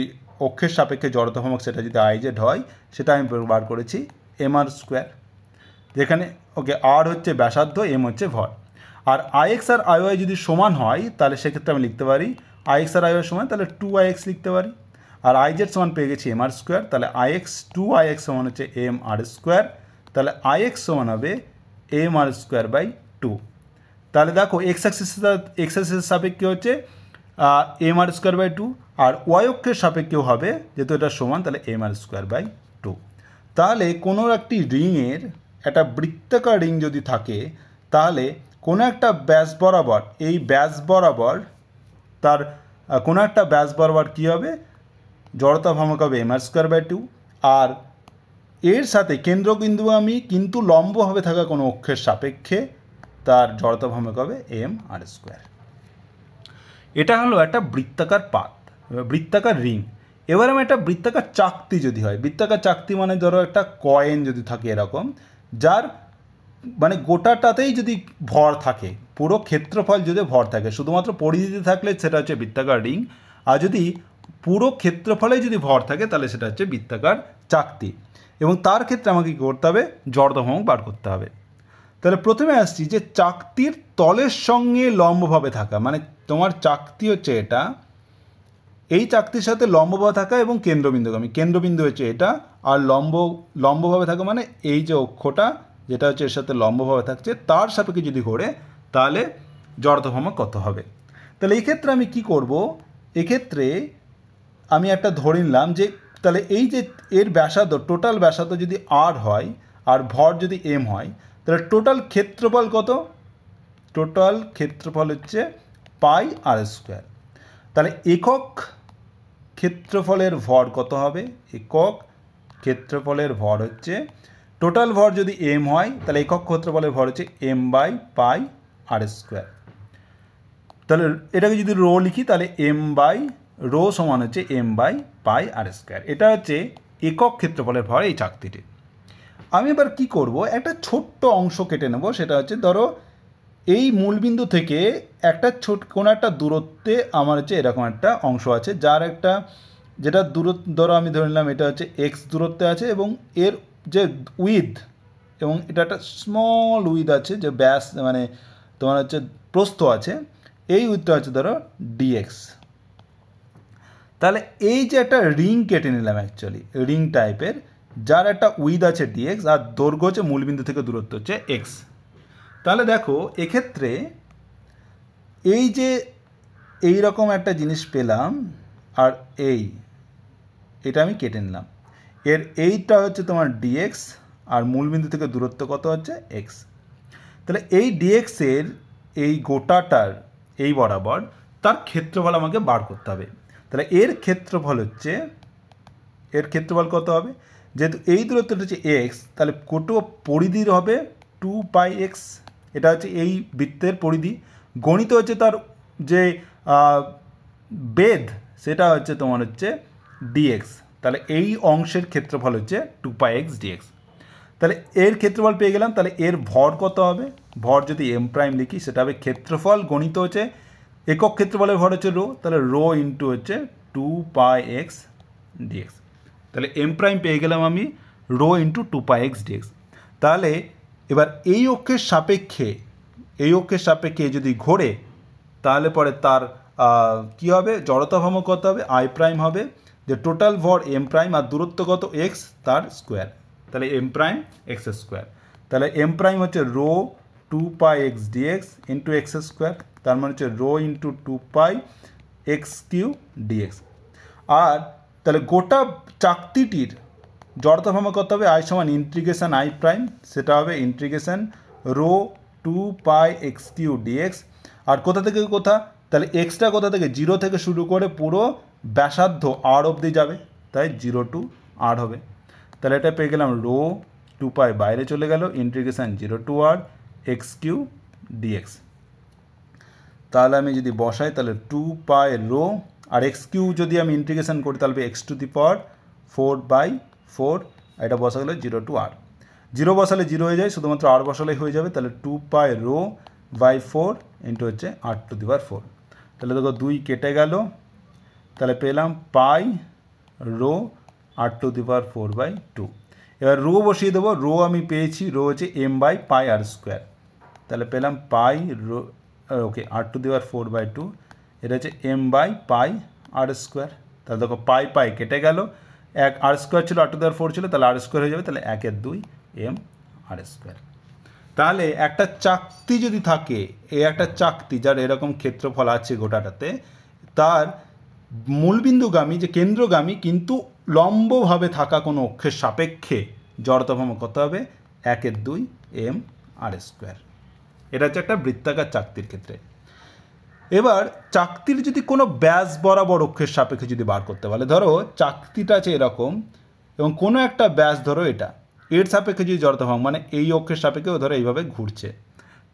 অক্ষের সাপেক্ষে জড়তা ভ্রামক সেটা যদি আই জেড হয়, সেটা আমি বার করেছি এম আর স্কোয়ার, যেখানে ওকে আর হচ্ছে ব্যাসার্ধ, এম হচ্ছে ভর। আর আই এক্স আর আই ওয়াই যদি সমান হয় তাহলে সেক্ষেত্রে আমি লিখতে পারি আই এক্স আর আই ওয়াই সমান, তাহলে 2 লিখতে পারি। আর আই জেড সমান পেয়ে গেছি এম আর স্কোয়ার, তাহলে আই এক্স 2 সমান হচ্ছে এম আর স্কোয়ার, তাহলে আই এক্স সমান হবে এম আর স্কোয়ার বাই 2। তাহলে দেখো এক্স অ্যাক্সিসের সাপেক্ষে হচ্ছে এম আর স্কোয়ার বাই 2 আর ওয়াই অক্ষের সাপেক্ষেও হবে, যেহেতু এটা সমান তাহলে এম আর স্কোয়ার বাই 2। তাহলে কোনো একটি রিংয়ের একটা বৃত্তাকার রিং যদি থাকে তাহলে কোনো একটা ব্যাস বরাবর এই ব্যাস বরাবর তার কোনো একটা ব্যাস বরাবর কী হবে, জড়তা ভ্রামক হবে এম আর স্কোয়ার বাই 2 আর এর সাথে কেন্দ্রবিন্দুগামী কিন্তু লম্বভাবে থাকা কোনো অক্ষের সাপেক্ষে তার জড়তা ভ্রামক হবে এম আর স্কোয়ার। এটা হলো একটা বৃত্তাকার পাত, বৃত্তাকার রিং। এবার আমি একটা বৃত্তাকার চাকতি যদি হয়, বৃত্তাকার চাকতি মানে ধরো একটা কয়েন যদি থাকে এরকম, যার মানে গোটাটাতেই যদি ভর থাকে, পুরো ক্ষেত্রফল যদি ভর থাকে, শুধুমাত্র পরিধিতে থাকলে সেটা হচ্ছে বৃত্তাকার রিং, আর যদি পুরো ক্ষেত্রফলেই যদি ভর থাকে তাহলে সেটা হচ্ছে বৃত্তাকার চাকতি। এবং তার ক্ষেত্রে আমাকে কী করতে হবে, জড়তা ভ্রামক বার করতে হবে। তাহলে প্রথমে আসছি যে চাকতির তলের সঙ্গে লম্বভাবে থাকা, মানে তোমার চাকতি হচ্ছে এটা, এই চাকতির সাথে লম্বভাবে থাকা এবং কেন্দ্রবিন্দুগামী, কেন্দ্রবিন্দু হচ্ছে এটা, আর লম্বভাবে থাকা মানে এই যে অক্ষটা যেটা হচ্ছে এর সাথে লম্বভাবে থাকছে তার সাপেক্ষে যদি ঘোরে তাহলে জড়তা ভ্রামক কত হবে। তাহলে এই ক্ষেত্রে আমি কি করব, এক্ষেত্রে আমি একটা ধরে নিলাম যে তাহলে এই যে এর ব্যাসার্ধ, টোটাল ব্যাসার্ধ যদি আর হয় আর ভর যদি এম হয়, তাহলে টোটাল ক্ষেত্রফল কত, টোটাল ক্ষেত্রফল হচ্ছে পাই আর স্কোয়ার। তাহলে একক ক্ষেত্রফলের ভর কত হবে, একক ক্ষেত্রফলের ভর হচ্ছে, টোটাল ভর যদি এম হয় তাহলে একক ক্ষেত্রফলের ভর হচ্ছে m by pi r square. তাহলে এটাকে যদি রো লিখি তাহলে এম বাই রো সমান হচ্ছে m by pi r square. এটা হচ্ছে একক ক্ষেত্রফলের ভর এই চাকতিটি। আমি এবার কি করব, একটা ছোট্ট অংশ কেটে নেব, সেটা হচ্ছে ধরো এই মূলবিন্দু থেকে একটা কোনো একটা দূরত্বে আমার হচ্ছে এরকম একটা অংশ আছে, যার একটা যেটা দূরত্ব ধরো আমি ধরে নিলাম এটা হচ্ছে এক্স দূরত্বে আছে এবং এর যে উইথ এবং এটা একটা স্মল উইথ আছে, যে ব্যাস মানে তোমার হচ্ছে প্রস্থ আছে, এই উইথটা হচ্ছে ধরো ডিএক্স। তাহলে এই যে একটা রিং কেটে নিলাম অ্যাকচুয়ালি রিং টাইপের, যার একটা উইথ আছে ডিএক্স আর দৈর্ঘ্য হচ্ছে মূলবিন্দু থেকে দূরত্ব হচ্ছে এক্স। তাহলে দেখো এক্ষেত্রে এই যে এই রকম একটা জিনিস পেলাম আর এটা আমি কেটে নিলাম, এর এইটা হচ্ছে তোমার ডিএক্স আর মূলবিন্দু থেকে দূরত্ব কত হচ্ছে এক্স। তাহলে এই ডিএক্সের এই গোটাটার এই বরাবর তার ক্ষেত্রফল আমাকে বার করতে হবে। তাহলে এর ক্ষেত্রফল হচ্ছে, এর ক্ষেত্রফল কত হবে, যেহেতু এই দূরত্বটা হচ্ছে এক্স তাহলে কোটো পরিধির হবে 2πx, এটা হচ্ছে এই বৃত্তের পরিধি, গণিত হচ্ছে তার যে বেধ সেটা হচ্ছে তোমার হচ্ছে ডিএক্স। তাহলে এই অংশের ক্ষেত্রফল হচ্ছে 2πx dx। তাহলে এর ক্ষেত্রফল পেয়ে গেলাম। তাহলে এর ভর কত হবে? ভর যদি এম প্রাইম লিখি সেটা হবে ক্ষেত্রফল গণিত হচ্ছে একক ক্ষেত্রফলের ভর হচ্ছে রো, তাহলে রো ইন্টু হচ্ছে 2πx dx। তাহলে এম প্রাইম পেয়ে গেলাম আমি রো ইন্টু 2πx dx। তাহলে এবার এই অক্ষের সাপেক্ষে যদি ঘোরে তাহলে পরে তার কী হবে? জড়তা ভ্রামক কত হবে? আই প্রাইম হবে, যে টোটাল ভর এম প্রাইম আর দূরত্ব কত এক্স তার স্কোয়ার, তাহলে এম প্রাইম এক্স স্কোয়ার। তাহলে এম প্রাইম হচ্ছে rho 2πx dx into x square, তার মানে হচ্ছে rho into 2πx cube dx। আর তাহলে গোটা চাকতিটির জড়তা ভ্রামক কত হবে? আই সমান ইন্টিগ্রেশন আই প্রাইম, সেটা হবে integration rho 2πx cube dx। আর কোথা থেকে কোথা? তাহলে এক্সটা কোথা থেকে? 0 থেকে শুরু করে পুরো ব্যাসার্ধ আর অবধি যাবে, তাই 0 to r হবে। তাহলে এটা পেয়ে গেলাম রো 2π বাইরে চলে গেল, integration 0 to r x cube dx। তাহলে আমি যদি বসাই তাহলে 2π রো আর এক্স কিউ যদি আমি ইন্টিগ্রেশন করি তাহলে এক্স টু দি পাওয়ার 4/4, এটা বসা গেলে 0 to r। 0 বসালে 0 হয়ে যায়, শুধুমাত্র r বসালেই হয়ে যাবে। তাহলে 2π রো বাই 4 ইন্টু হচ্ছে r টু দি পাওয়ার 4। তাহলে দেখো 2 কেটে গেল, তাহলে পেলাম pi rho r to the power 4/2। এবার রো বসিয়ে দেবো, রো আমি পেয়েছি রো হচ্ছে m/π/r²। তাহলে পেলাম pi rho okay r to the power 4/2, এটা হচ্ছে m/π/r²। তাহলে দেখো পাই কেটে গেল, এক r² ছিল r টু দি পাওয়ার 4 ছিল, তাহলে r² হয়ে যাবে, তাহলে 1/2 m/r²। তাহলে একটা চাকতি যদি থাকে, এই একটা চাকতি যার এরকম ক্ষেত্রফল আছে গোটাটাতে, তার মূলবিন্দুগামী যে কেন্দ্রগামী কিন্তু লম্বভাবে থাকা কোনো অক্ষের সাপেক্ষে জড়তা ভ্রামক কত হবে? 1/2 m/r²। এটা হচ্ছে একটা বৃত্তাকার চাকতির ক্ষেত্রে। এবার চাকতির যদি কোনো ব্যাস বরাবর অক্ষের সাপেক্ষে যদি বার করতে বলে, ধরো চাকতিটা আছে এরকম এবং কোনো একটা ব্যাস ধরো এটা, এর সাপেক্ষে যদি জড়তা ভ্রামক মানে এই অক্ষের সাপেক্ষে ধরো এইভাবে ঘুরছে,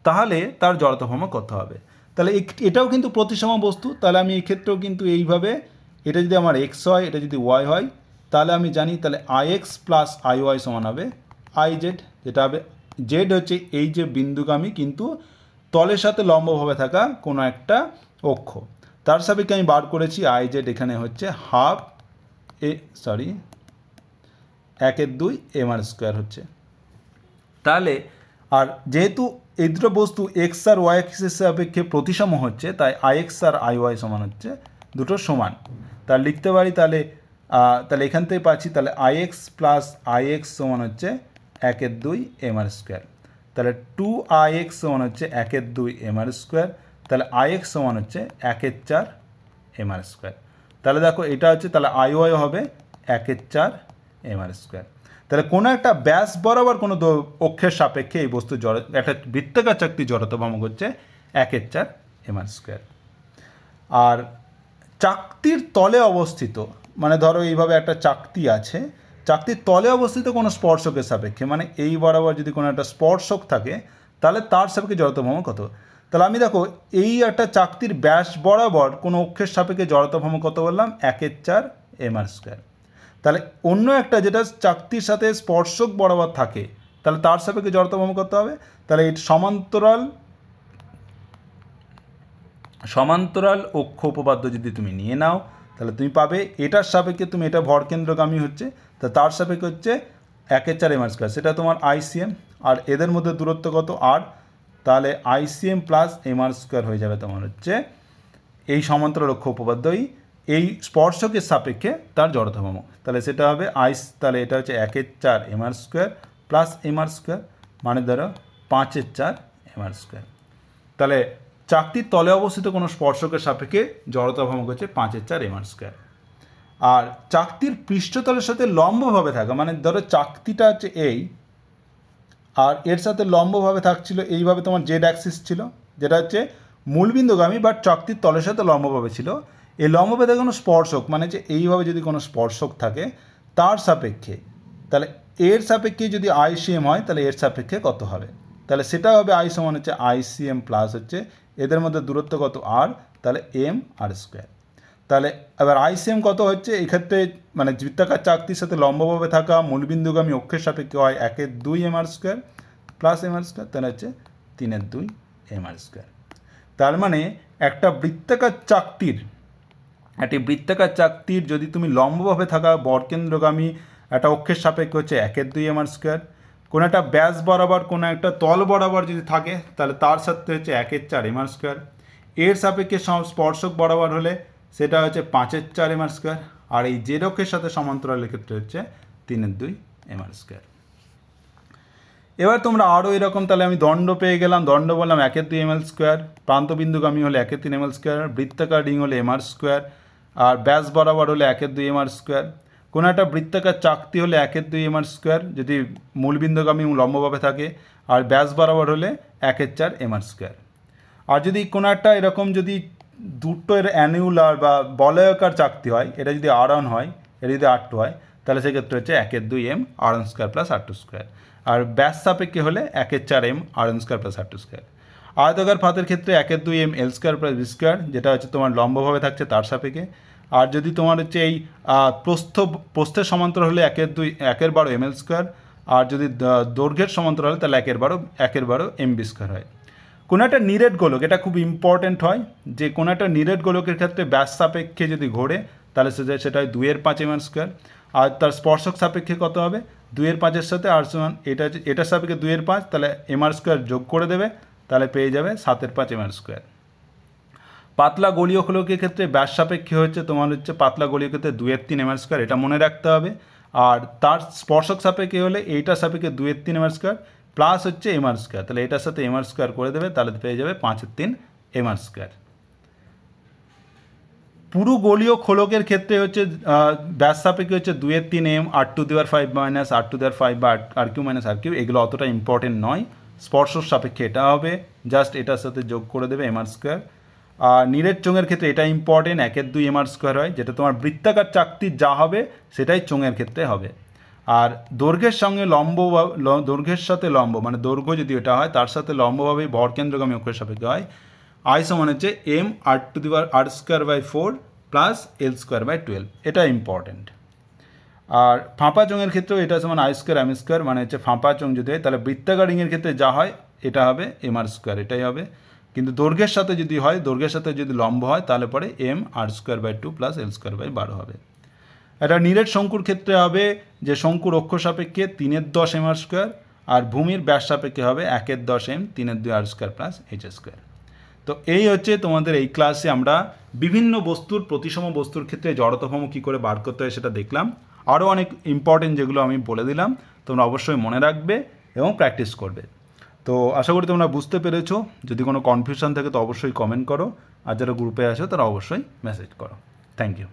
তাহলে তার জড়তা ভ্রামক কত হবে? তাহলে এটাও কিন্তু প্রতিসম বস্তু, তাহলে আমি এই ক্ষেত্রেও কিন্তু এইভাবে, এটা যদি আমার এক্স হয়, এটা যদি ওয়াই হয়, তাহলে আমি জানি তাহলে আইএক্স প্লাস আইওয়াই সমান হবে আইজেড, যেটা হবে জেড হচ্ছে এই যে বিন্দুগামী কিন্তু তলের সাথে লম্বভাবে থাকা কোনো একটা অক্ষ, তার সাপেক্ষে আমি বার করেছি আইজেড, এখানে হচ্ছে 1/2 m/r² হচ্ছে। তাহলে আর যেহেতু এই দুটো বস্তু এক্স আর ওয়াই এক্সের সাপেক্ষে প্রতিসম হচ্ছে, তাই আইএক্স আর আইওয়াই সমান হচ্ছে দুটো সমান। তাহলে লিখতে পারি তাহলে এখান থেকে পাচ্ছি তাহলে আইএক্স প্লাস আইএক্স সমান হচ্ছে 1/2 m/r²। তাহলে 2ix সমান হচ্ছে 1/2 m/r², তাহলে আইএক্স সমান হচ্ছে 1/4 m/r²। তাহলে দেখো এটা হচ্ছে, তাহলে আইওয়াই হবে 1/4 m/r²। তাহলে কোনো একটা ব্যাস বরাবর কোনো অক্ষের সাপেক্ষে এই বস্তু একটা বৃত্তাকার চাকতি জড়তা ভ্রামক হচ্ছে 1/4 m/r²। আর চাকতির তলে অবস্থিত, মানে ধরো এইভাবে একটা চাকতি আছে, চাকতির তলে অবস্থিত কোনো স্পর্শকের সাপেক্ষে, মানে এই বরাবর যদি কোনো একটা স্পর্শক থাকে তাহলে তার সাপেক্ষে জড়তা ভ্রামক কত? তাহলে আমি দেখো এই একটা চাকতির ব্যাস বরাবর কোনো অক্ষের সাপেক্ষে জড়তা ভ্রামক কত বললাম? 1/4 m/r²। তাহলে অন্য একটা যেটা চাকতির সাথে স্পর্শক বরাবর থাকে, তাহলে তার সাপেক্ষে জড়তা ভ্রামক করতে হবে। তাহলে এই সমান্তরাল অক্ষ উপপাদ্য যদি তুমি নিয়ে নাও, তাহলে তুমি পাবে এটার সাপেক্ষে তুমি এটা ভরকেন্দ্রগামী হচ্ছে, তা তার সাপেক্ষে হচ্ছে 1/4 m/r², সেটা তোমার আইসিএম, আর এদের মধ্যে দূরত্ব কত? আর, তাহলে আইসিএম প্লাস m/r² হয়ে যাবে তোমার হচ্ছে এই সমান্তরাল অক্ষ উপপাদ্যই এই স্পর্শকের সাপেক্ষে তার জড়তা ভ্রামক। তাহলে সেটা হবে তাহলে এটা হচ্ছে 1/4 m/r² প্লাস m/r², মানে ধরো 5/4 m/r²। তাহলে চাকতির তলে অবস্থিত কোনো স্পর্শকের সাপেক্ষে জড়তা ভ্রামক হচ্ছে 5/4 m/r²। আর চাকতির পৃষ্ঠতলের সাথে লম্বভাবে থাকা, মানে ধরো চাকতিটা হচ্ছে এই, আর এর সাথে লম্বভাবে থাকছিল এইভাবে তোমার জেড অ্যাক্সিস ছিল, যেটা হচ্ছে মূলবিন্দুগামী বাট চাকতির তলের সাথে লম্বভাবে ছিল। এই লম্বভাবে কোনো স্পর্শক, মানে যে এইভাবে যদি কোনো স্পর্শক থাকে তার সাপেক্ষে, তাহলে এর সাপেক্ষে যদি আইসিএম হয় তাহলে এর সাপেক্ষে কত হবে? তাহলে সেটা হবে আই সমান হচ্ছে আইসিএম প্লাস হচ্ছে এদের মধ্যে দূরত্ব কত? আর, তাহলে m/r²। তাহলে এবার আইসিএম কত হচ্ছে এই ক্ষেত্রে, মানে বৃত্তাকার চাকতির সাথে লম্বভাবে থাকা মূলবিন্দুগামী অক্ষের সাপেক্ষে হয় 1/2 mr² প্লাস mr², তাহলে হচ্ছে 3/2 mr²। তার মানে একটা বৃত্তাকার চাকতির যদি তুমি লম্বভাবে থাকা বরকেন্দ্রগামী একটা অক্ষের সাপেক্ষে হচ্ছে 1/2 mr², কোনো একটা ব্যাস বরাবর কোনো একটা তল বরাবর যদি থাকে তাহলে তার সাথে হচ্ছে 1/4 mr², এর সাপেক্ষে স্পর্শক বরাবর হলে সেটা হচ্ছে 5/4 mr², আর এই জেড অক্ষের সাথে সমান্তরালের ক্ষেত্রে হচ্ছে 3/2 mr²। এবার তোমরা আরও এরকম, তাহলে আমি দণ্ড পেয়ে গেলাম, দণ্ড বললাম 1/2 ml², প্রান্তবিন্দুগামী হলে 1/3 ml², বৃত্তাকার রিং হলে mr², আর ব্যাস বরাবর হলে 1/2 mr²। কোনো একটা বৃত্তাকার চাকতি হলে 1/2 mr² যদি মূলবিন্দুগামী লম্বভাবে থাকে, আর ব্যাস বরাবর হলে 1/4 mr²। আর যদি কোনো একটা এরকম যদি দুটো অ্যানিউলার বা বলয়াকার চাকতি হয়, এটা যদি r1 হয়, এটা যদি r2 হয়, তাহলে সেক্ষেত্রে হচ্ছে 1/2 m r1² প্লাস r2², আর ব্যাস সাপেক্ষে হলে 1/4 m r1² প্লাস r2²। আয়তাকার পাতের ক্ষেত্রে 1/2 m l² প্লাস b², যেটা হচ্ছে তোমার লম্বভাবে থাকছে তার সাপেক্ষে। আর যদি তোমার হচ্ছে এই প্রস্থের সমান্তরাল হলে 1/12 ml², আর যদি দৈর্ঘ্যের সমান্তরাল হয় তাহলে 1/12 mb² হয়। কোনো একটা নিরেট গোলক, এটা খুব ইম্পর্টেন্ট হয় যে কোনো একটা নিরেট গোলকের ক্ষেত্রে ব্যাস সাপেক্ষে যদি ঘোরে তাহলে সেটা হয় 2/5 mr², আর তার স্পর্শক সাপেক্ষে কত হবে 2/5-এর সাথে আর সমান এটার সাপেক্ষে 2/5, তাহলে mr² যোগ করে দেবে, তাহলে পেয়ে যাবে 7/5 mr²। পাতলা গলীয় গোলকের ক্ষেত্রে ব্যাস সাপেক্ষে হচ্ছে তোমার হচ্ছে পাতলা গলীয় ক্ষেত্রে 2/3 mr², এটা মনে রাখতে হবে। আর তার স্পর্শক সাপেক্ষে হলে এইটার সাপেক্ষে 2/3 mr² প্লাস হচ্ছে mr², তাহলে এটার সাথে mr² করে দেবে, তাহলে পেয়ে যাবে 5/3 mr²। পুরো গলীয় খোলকের ক্ষেত্রে হচ্ছে ব্যাস সাপেক্ষে হচ্ছে 2/3 m r⁵ - r⁵ বা r⁻³ এগুলো অতটা ইম্পর্টেন্ট নয়, স্পর্শক সাপেক্ষে এটা হবে, জাস্ট এটার সাথে যোগ করে দেবে mr²। আর নিরেট চোঙের ক্ষেত্রে এটা ইম্পর্টেন্ট, 1/2 mr² হয়, যেটা তোমার বৃত্তাকার চাকতির যা হবে সেটাই চোঙের ক্ষেত্রে হবে। আর দৈর্ঘ্যের সঙ্গে দৈর্ঘ্যের সাথে লম্ব, মানে দৈর্ঘ্য যদি এটা হয় তার সাথে লম্বভাবে ভরকেন্দ্রগামী অক্ষের সাপেক্ষে হয়, I সমান হচ্ছে m r⁴ প্লাস l²/12, এটা ইম্পর্টেন্ট। আর ফাঁপা চোঙের ক্ষেত্রেও এটা সমান I² m², মানে হচ্ছে ফাঁপা চোঙ যদি হয় তাহলে বৃত্তাকার রিংয়ের ক্ষেত্রে যা হয় এটা হবে mr², এটাই হবে। কিন্তু দৈর্ঘ্যের সাথে যদি হয়, দৈর্ঘ্যের সাথে যদি লম্ব হয় তাহলে পরে m r²/2 প্লাস l²/12 হবে। এটা নিরেট শঙ্কুর ক্ষেত্রে হবে যে শঙ্কুর অক্ষ সাপেক্ষে 3/10 mr², আর ভূমির ব্যাস সাপেক্ষে হবে 1/10 m 3/2 r² প্লাস h²। তো এই হচ্ছে তোমাদের এই ক্লাসে আমরা বিভিন্ন বস্তুর প্রতিসম বস্তুর ক্ষেত্রে জড়তাভ্রম কী করে বার করতে হয় সেটা দেখলাম। আরও অনেক ইম্পর্টেন্ট যেগুলো আমি বলে দিলাম তোমরা অবশ্যই মনে রাখবে এবং প্র্যাকটিস করবে। তো আশা করি তোমরা বুঝতে পেরেছো। যদি কোনো কনফিউশন থাকে তো অবশ্যই কমেন্ট করো, আর যারা গ্রুপে আছো তারা অবশ্যই মেসেজ করো। Thank you.